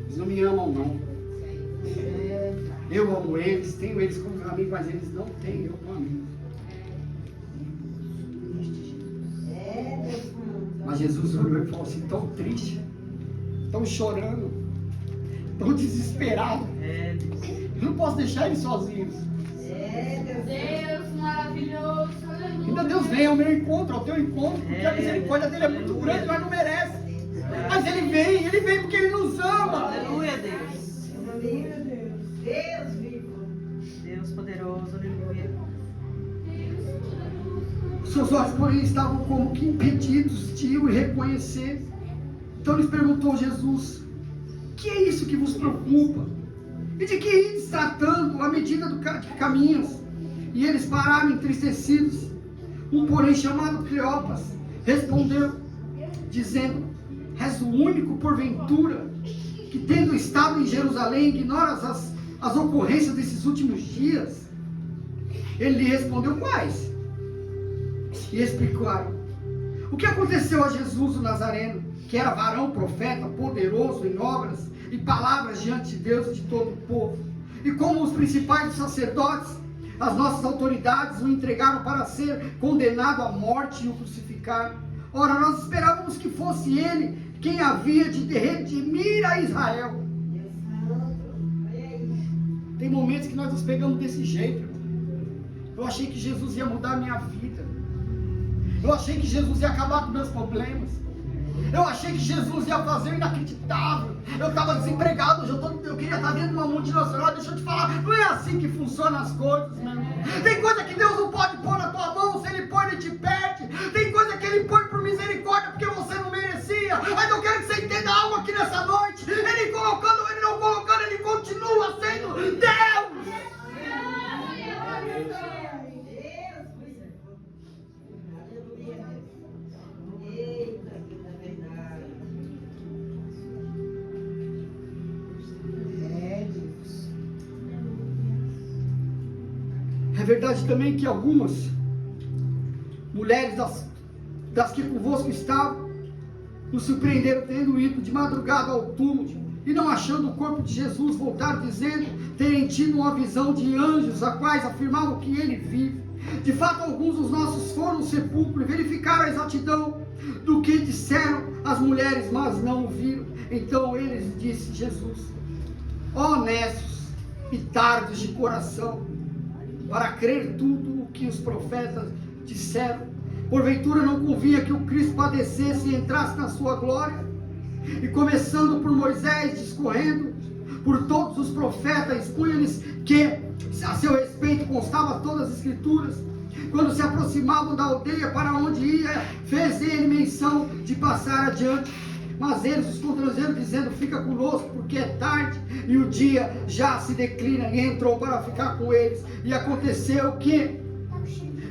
eles não me amam não. Eu amo eles, tenho eles como amigo, mas eles não têm eu como amigo. Mas Jesus olhou e falou assim, tão triste, tão chorando, tão desesperado. Eu não posso deixar eles sozinhos. Deus maravilhoso. Aleluia. Ainda Deus vem ao meu encontro, ao teu encontro, porque a misericórdia dele é muito grande, mas não merece. Mas ele vem porque ele nos ama. Aleluia, Deus. Deus vivo. Deus poderoso, aleluia. Seus olhos, porém, estavam como que impedidos de o reconhecer. Então lhes perguntou Jesus, que é isso que vos preocupa? E de que ides tratando à medida do que caminhas? E eles pararam entristecidos. Um, porém, chamado Cleopas, respondeu, dizendo, és o único, porventura, que tendo estado em Jerusalém, ignoras as ocorrências desses últimos dias? Ele lhe respondeu, quais? E explicaram, o que aconteceu a Jesus o Nazareno, que era varão, profeta, poderoso em obras e palavras diante de Deus e de todo o povo. E como os principais dos sacerdotes, as nossas autoridades o entregaram para ser condenado à morte e o crucificaram. Ora, nós esperávamos que fosse ele quem havia de redimir a Israel. Tem momentos que nós nos pegamos desse jeito. Eu achei que Jesus ia mudar a minha vida. Eu achei que Jesus ia acabar com meus problemas. Eu achei que Jesus ia fazer o inacreditável. Eu estava desempregado, eu queria estar dentro de uma multinacional. Deixa eu te falar, não é assim que funcionam as coisas, meu irmão. Tem coisa que Deus não pode pôr na tua mão, se Ele põe, Ele te perde. Tem coisa que Ele põe por misericórdia, porque você não merecia. Mas eu quero que você entenda algo aqui nessa noite. Ele colocando, Ele não colocando, Ele continua sendo Deus. É verdade também que algumas mulheres das que convosco estavam nos surpreenderam tendo ido de madrugada ao túmulo e não achando o corpo de Jesus, voltaram dizendo terem tido uma visão de anjos, a quais afirmavam que ele vive. De fato, alguns dos nossos foram ao sepulcro e verificaram a exatidão do que disseram as mulheres, mas não o viram. Então eles disse Jesus, honestos e tardos de coração, para crer tudo o que os profetas disseram. Porventura não convinha que o Cristo padecesse e entrasse na sua glória? E começando por Moisés, discorrendo por todos os profetas, expunha-lhes que a seu respeito constava todas as escrituras. Quando se aproximavam da aldeia para onde ia, fez ele menção de passar adiante. Mas eles os constrangeram, dizendo, fica conosco, porque é tarde, e o dia já se declina, e entrou para ficar com eles. E aconteceu que,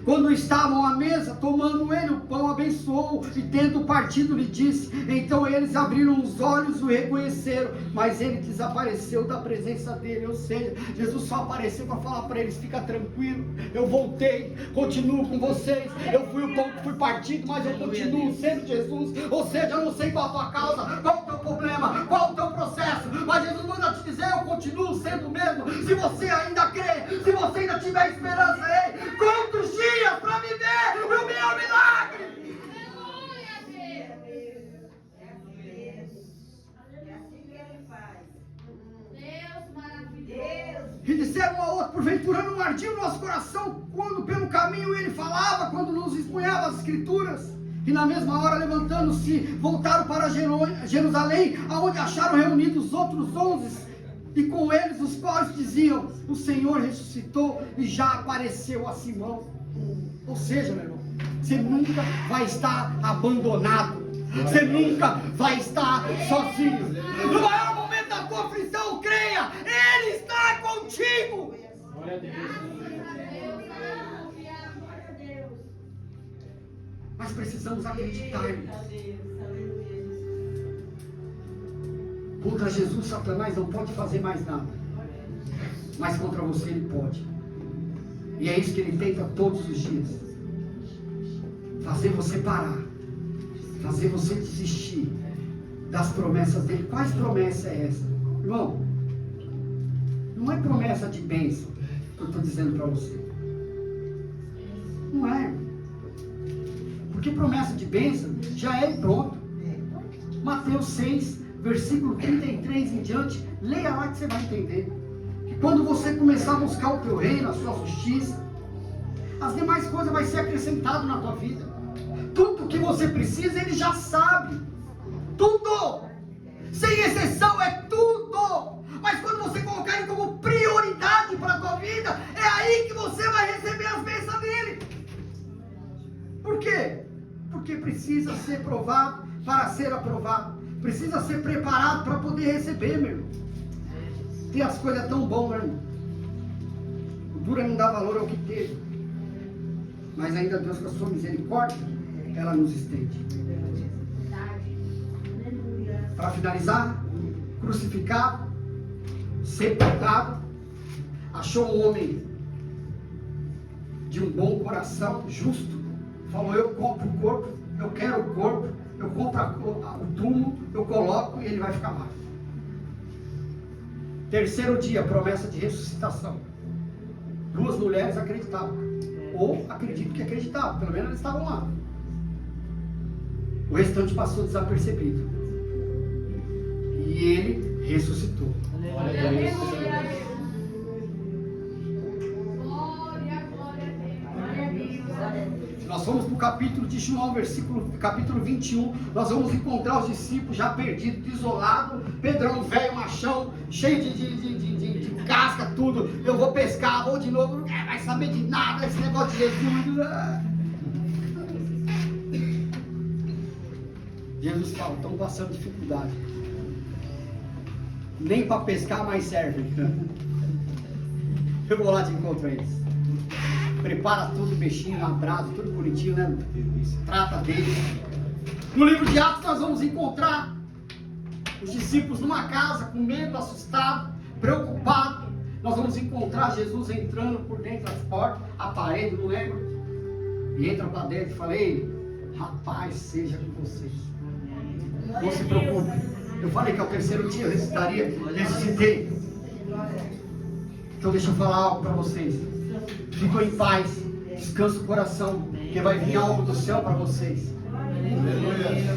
quando estavam à mesa, tomando ele o pão, abençoou, e tendo partido, lhe disse. Então eles abriram os olhos e o reconheceram, mas ele desapareceu da presença dele. Ou seja, Jesus só apareceu para falar para eles, fica tranquilo, eu voltei, continuo com vocês, eu fui o pão que fui partido, mas eu continuo sendo Jesus. Ou seja, eu não sei qual a tua causa, qual o teu problema, qual o teu processo, mas Jesus manda te dizer, eu continuo sendo o mesmo. Se você ainda crê, se você ainda tiver esperança, ei, conta os dias para viver o meu milagre. Deus maravilhoso. E disseram um ao outro, porventura não ardia o nosso coração quando pelo caminho ele falava, quando nos expunhava as escrituras? E na mesma hora, levantando-se, voltaram para Jerusalém, aonde acharam reunidos os outros 11, e com eles os quais diziam, o Senhor ressuscitou e já apareceu a Simão. Ou seja, meu irmão, você nunca vai estar abandonado, você nunca vai estar sozinho. No maior momento da tua aflição, creia, Ele está contigo. Glória a Deus. Mas precisamos acreditar, irmãos. Contra Jesus, Satanás não pode fazer mais nada, mas contra você ele pode. E é isso que ele tenta todos os dias. Fazer você parar, fazer você desistir das promessas dele. Quais promessa é essa? Irmão, não é promessa de bênção que eu estou dizendo para você. Não é. Porque promessa de bênção já é pronto. Mateus 6, versículo 33 em diante, leia lá que você vai entender. Que quando você começar a buscar o teu reino, a sua justiça, as demais coisas vão ser acrescentadas na tua vida. Tudo que você precisa, Ele já sabe. Tudo! Sem exceção, é tudo! Mas quando você colocar Ele como prioridade para a tua vida, é aí que você vai receber as bênçãos dEle. Por quê? Porque precisa ser provado para ser aprovado. Precisa ser preparado para poder receber, meu irmão. Tem as coisas tão boas, meu irmão. O duro é não dar valor ao que teve. Mas ainda Deus, com a sua misericórdia, ela nos estende. Para finalizar, crucificado, sepultado, achou um homem de um bom coração, justo. Falou: eu compro o corpo, eu quero o corpo, eu compro o túmulo, eu coloco e ele vai ficar lá. Terceiro dia, promessa de ressuscitação. 2 mulheres acreditavam, ou acredito que acreditavam, pelo menos eles estavam lá. O restante passou desapercebido. E ele ressuscitou. Glória a Deus. Glória a Deus. Glória a Deus. Nós vamos para o capítulo de João, capítulo 21, nós vamos encontrar os discípulos já perdidos, isolados, Pedrão, velho, machão, cheio de casca, tudo. Eu vou pescar, vou de novo, não vai saber de nada, esse negócio de Jesus. Jesus fala: estão passando dificuldade. Nem para pescar mais serve. Eu vou lá de encontro a eles. Prepara tudo, peixinho, abraço, tudo bonitinho, né? Trata deles. No livro de Atos nós vamos encontrar os discípulos numa casa, com medo, assustado, preocupado. Nós vamos encontrar Jesus entrando por dentro das portas, a parede, não lembra? E entra para dentro e fala: ei, rapaz, seja com vocês. Não se preocupe. Eu falei que ao terceiro dia eu ressuscitei. Então deixa eu falar algo para vocês. Fiquem em paz, descansa o coração, que vai vir algo do céu para vocês.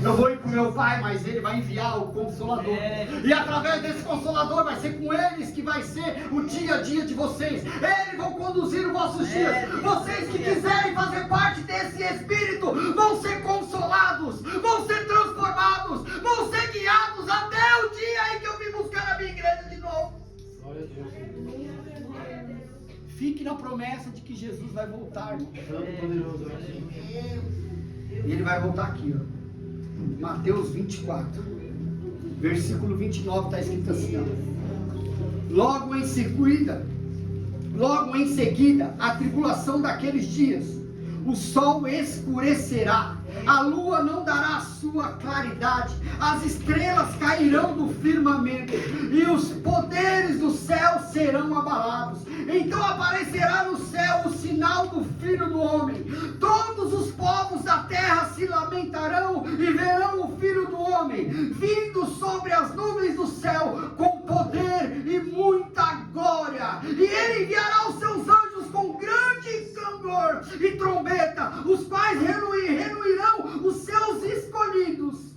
Eu vou ir para o meu Pai, mas Ele vai enviar o Consolador. E através desse Consolador vai ser com eles que vai ser o dia a dia de vocês. Eles vão conduzir os vossos dias. Vocês que quiserem fazer parte desse Espírito vão ser consolados, vão ser transformados, vão ser guiados até o dia em que eu vim buscar a minha igreja de novo. Glória a Deus. Fique na promessa de que Jesus vai voltar, irmão. Santo poderoso. E Ele vai voltar aqui, ó. Mateus 24, versículo 29, está escrito assim, ó. Logo em seguida, a tribulação daqueles dias, o sol escurecerá, a lua não dará a sua claridade, as estrelas cairão do firmamento, e os poderes do céu serão abalados. Então aparecerá no céu o sinal do Filho do Homem. Todos os povos da terra se lamentarão e verão o Filho do Homem vindo sobre as nuvens do céu com poder e muita glória. E Ele enviará os seus anjos com grande clamor e trombeta, os quais reunirão os seus escolhidos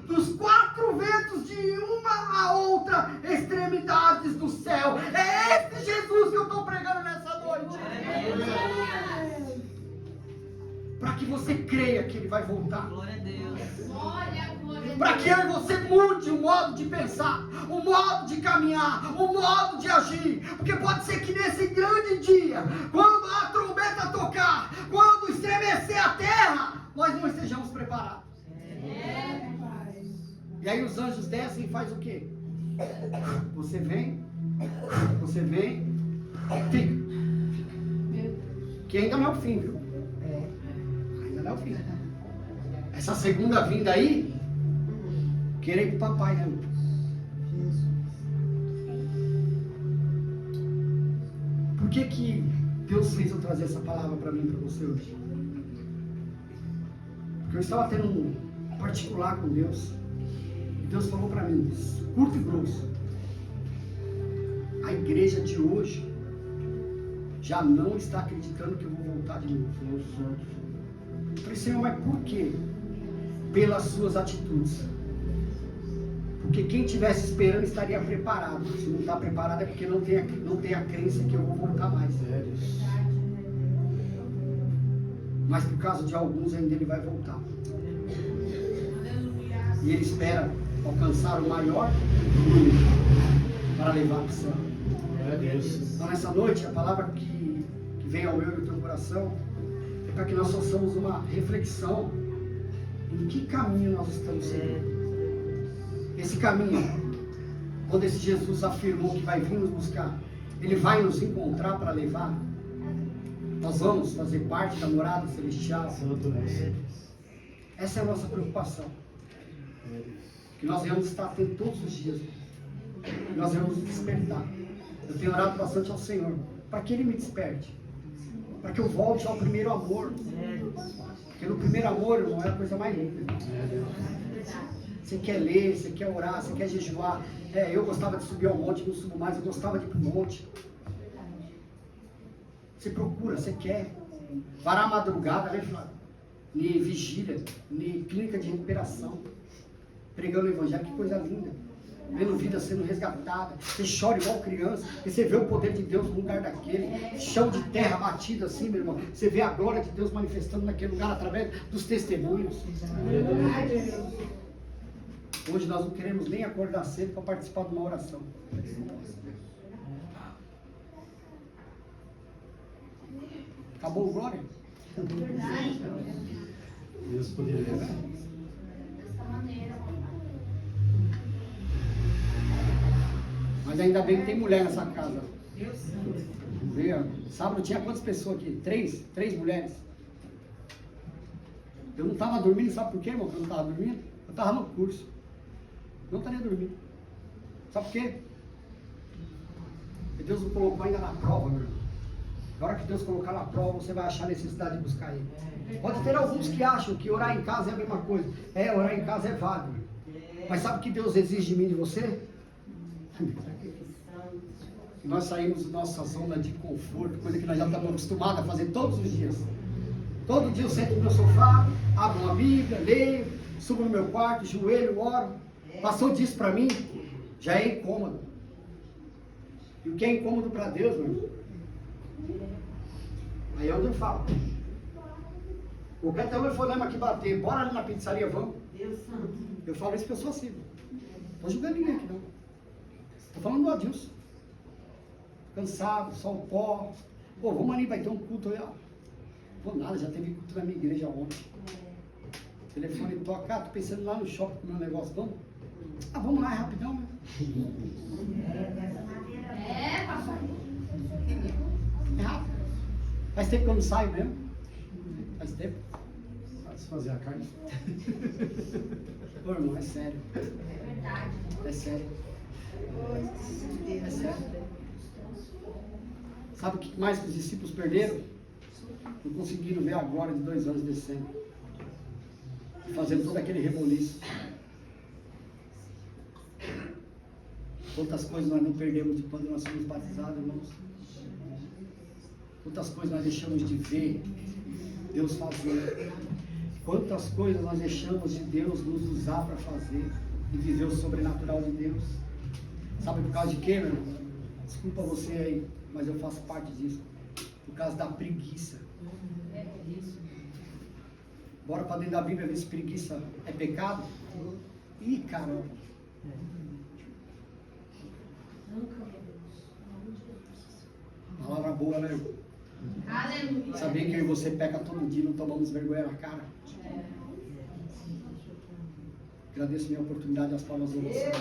dos 4 ventos de uma a outra extremidades do céu. É esse Jesus que eu estou pregando nessa noite. Para que você creia que Ele vai voltar. Glória a Deus. Para que eu e você mude o modo de pensar, o modo de caminhar, o modo de agir. Porque pode ser que nesse grande dia, quando a trombeta tocar, quando estremecer a terra, nós não estejamos preparados. E aí os anjos descem e faz o quê? Você vem, fica. Que ainda não é o fim, viu? Ainda não é o fim. Essa segunda vinda aí, querer ir com o papai, né? Por que Deus fez eu trazer essa palavra para mim, para você hoje? Porque eu estava tendo um particular com Deus. Deus falou para mim, curto e grosso: a igreja de hoje já não está acreditando que eu vou voltar de novo. Eu falei, Senhor, mas por quê? Pelas suas atitudes. Porque quem estivesse esperando estaria preparado. Se não está preparado é porque não tem a crença que eu vou voltar mais. Mas por causa de alguns ainda ele vai voltar. E ele espera alcançar o maior número para levar para o céu. Então nessa noite a palavra que vem ao meu e ao teu coração é para que nós façamos uma reflexão em que caminho nós estamos seguindo. Esse caminho, quando esse Jesus afirmou que vai vir nos buscar, ele vai nos encontrar para levar. Nós vamos fazer parte da morada celestial. Essa é a nossa preocupação. Que nós devemos estar atentos todos os dias. Que nós devemos despertar. Eu tenho orado bastante ao Senhor para que Ele me desperte. Para que eu volte ao primeiro amor. Porque no primeiro amor, irmão, é a coisa mais linda. Você quer ler, você quer orar, você quer jejuar. Eu gostava de subir ao monte, não subo mais, eu gostava de ir para o monte. Você procura, você quer. Varar a madrugada, né, Flávio? Nem vigília, nem clínica de recuperação. Pregando o evangelho, que coisa linda. Vendo vida sendo resgatada. Você chora igual criança. E você vê o poder de Deus no lugar daquele. Chão de terra batido assim, meu irmão. Você vê a glória de Deus manifestando naquele lugar através dos testemunhos. Hoje nós não queremos nem acordar cedo para participar de uma oração. Acabou o glória? Deus poderoso. Dessa maneira, Mas ainda bem que tem mulher nessa casa. Sábado tinha quantas pessoas aqui? Três mulheres. Eu não estava dormindo, sabe por quê, irmão? Que eu não estava dormindo? Eu estava no curso. Não estaria dormindo. Sabe por quê? Porque Deus não colocou ainda na prova, meu irmão. Na hora que Deus colocar na prova, você vai achar necessidade de buscar Ele. Pode ter alguns que acham que orar em casa é a mesma coisa. Orar em casa é válido. Mas sabe o que Deus exige de mim e de você? Nós saímos da nossa zona de conforto, coisa que nós já estamos acostumados a fazer todos os dias. Todo dia eu sento no meu sofá, abro uma Bíblia, leio, subo no meu quarto, joelho, oro. Passou disso para mim, já é incômodo. E o que é incômodo para Deus, meu irmão? Aí é onde eu falo. Qualquer telefonema aqui bater, bora ali na pizzaria, vamos? Eu falo isso porque eu sou assim. Não estou julgando ninguém aqui, não. Estou falando do Adilson. Cansado, só o pó. Pô, vamos ali, vai ter um culto aí, ó. Vou nada, já teve culto na minha igreja ontem. O telefone toca, tô pensando lá no shopping com o meu negócio, vamos? Vamos lá, é rapidão, né? papai. É rápido. Faz tempo que eu não saio mesmo. Faz tempo. Vai se fazer a carne. Ô, irmão, é sério. É verdade. É sério. É sério. Sabe o que mais que os discípulos perderam? Não conseguiram ver a glória de 2 anos descendo. Fazendo todo aquele reboliço. Quantas coisas nós não perdemos de quando nós fomos batizados, irmãos? Quantas coisas nós deixamos de ver Deus fazer? Quantas coisas nós deixamos de Deus nos usar para fazer e viver o sobrenatural de Deus? Sabe por causa de quê, meu irmão? Desculpa você aí, mas eu faço parte disso. Por causa da preguiça. Bora para dentro da Bíblia ver se preguiça é pecado? Ih, caramba. Palavra boa, né, irmão? Aleluia. Saber que eu e você peca todo dia, não tomamos vergonha na cara. Agradeço a minha oportunidade, as palmas do você.